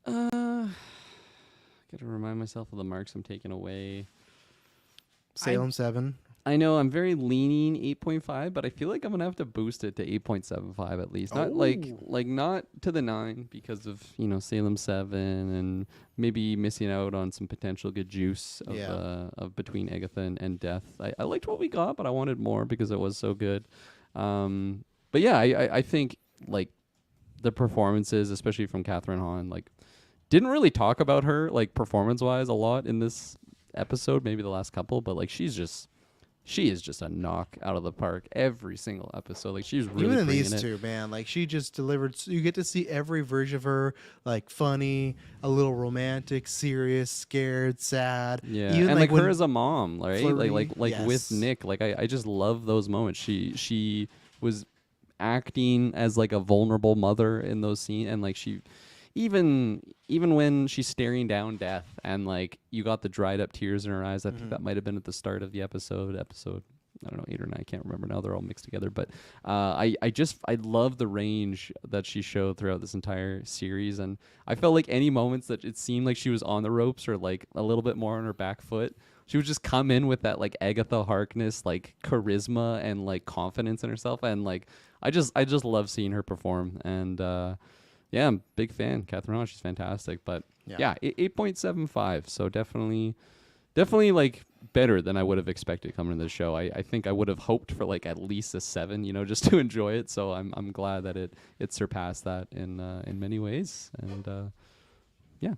Gotta remind myself of the marks I'm taking away. Salem 7. I know I'm very leaning 8.5, but I feel like I'm gonna have to boost it to 8.75 at least. Not like not to the 9 because of Salem 7 and maybe missing out on some potential good juice of of between Agatha and Death. I liked what we got, but I wanted more because it was so good. But yeah, I think like the performances, especially from Catherine Hahn, like didn't really talk about her like performance wise a lot in this episode, maybe the last couple, but like she is just a knock out of the park every single episode. Like she's really Even in bringing these it. two, man, like she just delivered. You get to see every version of her, like funny, a little romantic, serious, scared, sad. Yeah, Even and like when her as a mom, right? flirty, Like with yes. Nick. Like I just love those moments. She was acting as like a vulnerable mother in those scenes, and like she even when she's staring down Death and like you got the dried up tears in her eyes. I think that might have been at the start of the episode I don't know, 8 or 9, I can't remember now, they're all mixed together, but I love the range that she showed throughout this entire series, and I felt like any moments that it seemed like she was on the ropes or like a little bit more on her back foot, she would just come in with that like Agatha Harkness like charisma and like confidence in herself, and like I just love seeing her perform, and yeah, I'm a big fan. Catherine Hahn, she's fantastic. But yeah, 8.75. So definitely like better than I would have expected coming to the show. I think I would have hoped for like at least a 7, just to enjoy it. So I'm glad that it surpassed that in many ways. And yeah,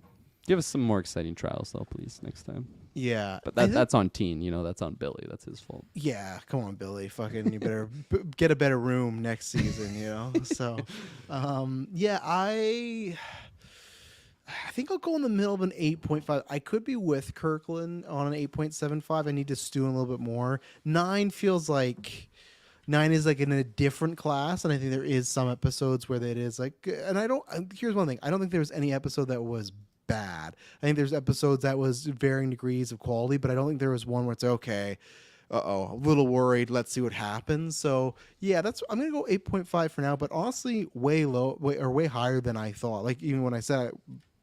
give us some more exciting trials though, please, next time. Yeah, But that's on Teen. That's on Billy. That's his fault. yeah. Come on, Billy. Fucking, you better get a better room next season. So, yeah. I think I'll go in the middle of an 8.5. I could be with Kirkland on an 8.75. I need to stew in a little bit more. 9 feels like 9 is like in a different class, and I think there is some episodes where it is like. And here's one thing. I don't think there was any episode that was bad. I think there's episodes that was varying degrees of quality, but I don't think there was one where it's okay. A little worried. Let's see what happens. So yeah, I'm gonna go 8.5 for now. But honestly, way higher than I thought. Like even when I said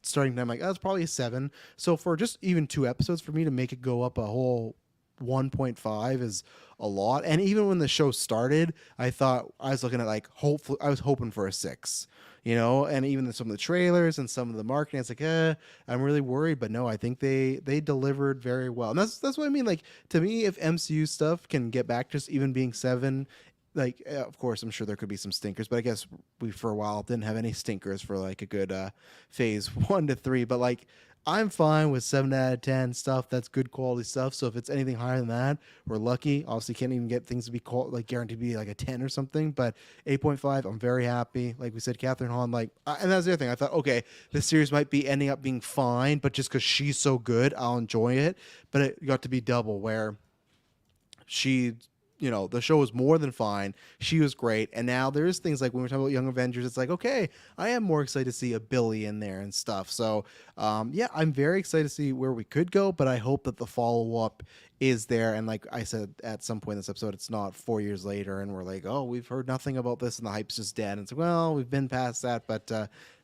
starting time, like, that's probably a 7. So for just even 2 episodes, for me to make it go up a whole 1.5 is a lot. And even when the show started, I thought I was looking at like hopefully I was hoping for a 6, you know. And even some of the trailers and some of the marketing, it's like, I'm really worried. But no, I think they delivered very well. And that's what I mean. Like, to me, if MCU stuff can get back to just even being 7, like, of course I'm sure there could be some stinkers, but I guess we for a while didn't have any stinkers for like a good phase 1 to 3. But like, I'm fine with 7 out of 10 stuff. That's good quality stuff. So if it's anything higher than that, we're lucky. Obviously, can't even get things to be like guaranteed to be like a 10 or something. But 8.5, I'm very happy. Like we said, Catherine Hahn, like, and that's the other thing. I thought, okay, this series might be ending up being fine, but just because she's so good, I'll enjoy it. But it got to be double, where she, you know, the show was more than fine. She was great. And now there's things like when we're talking about Young Avengers, it's like, okay, I am more excited to see a Billy in there and stuff. So, yeah, I'm very excited to see where we could go, but I hope that the follow-up is there. And like I said, at some point in this episode, it's not 4 years later and we're like, oh, we've heard nothing about this and the hype's just dead. And it's like, well, we've been past that. But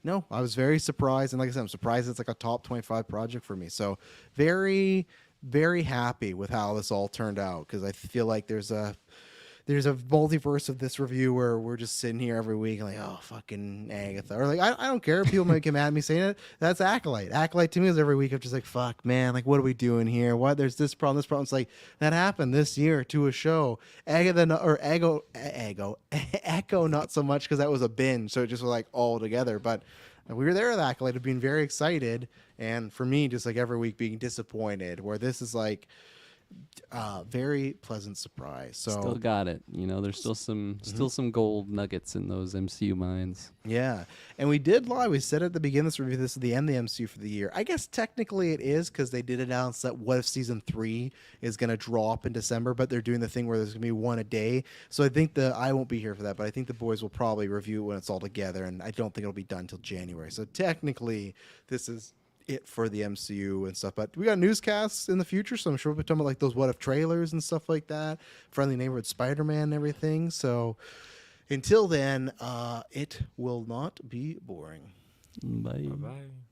no, I was very surprised. And like I said, I'm surprised it's like a top 25 project for me. So very happy with how this all turned out, because I feel like there's a multiverse of this review where we're just sitting here every week and like, oh, fucking Agatha, or like, I don't care if people might get mad at me saying it. That's Acolyte to me is every week I'm just like, fuck, man, like, what are we doing here? What, there's this problem. It's like, that happened this year to a show. Agatha or Echo not so much, because that was a binge, so it just was like all together. But we were there with Acolyte, being very excited, and for me, just like every week being disappointed, where this is like very pleasant surprise. So Still got it. You know, there's still some gold nuggets in those MCU mines. yeah, and we did lie. We said at the beginning of this review, this is the end of the MCU for the year. I guess technically it is, because they did announce that What If Season 3 is going to drop in December, but they're doing the thing where there's going to be one a day. So I think I won't be here for that, but I think the boys will probably review it when it's all together, and I don't think it'll be done until January. So technically, this is it for the MCU and stuff. But we got newscasts in the future, so I'm sure we'll be talking about like those What If trailers and stuff like that, Friendly Neighborhood Spider-Man and everything. So until then, it will not be boring. Bye. Bye-bye.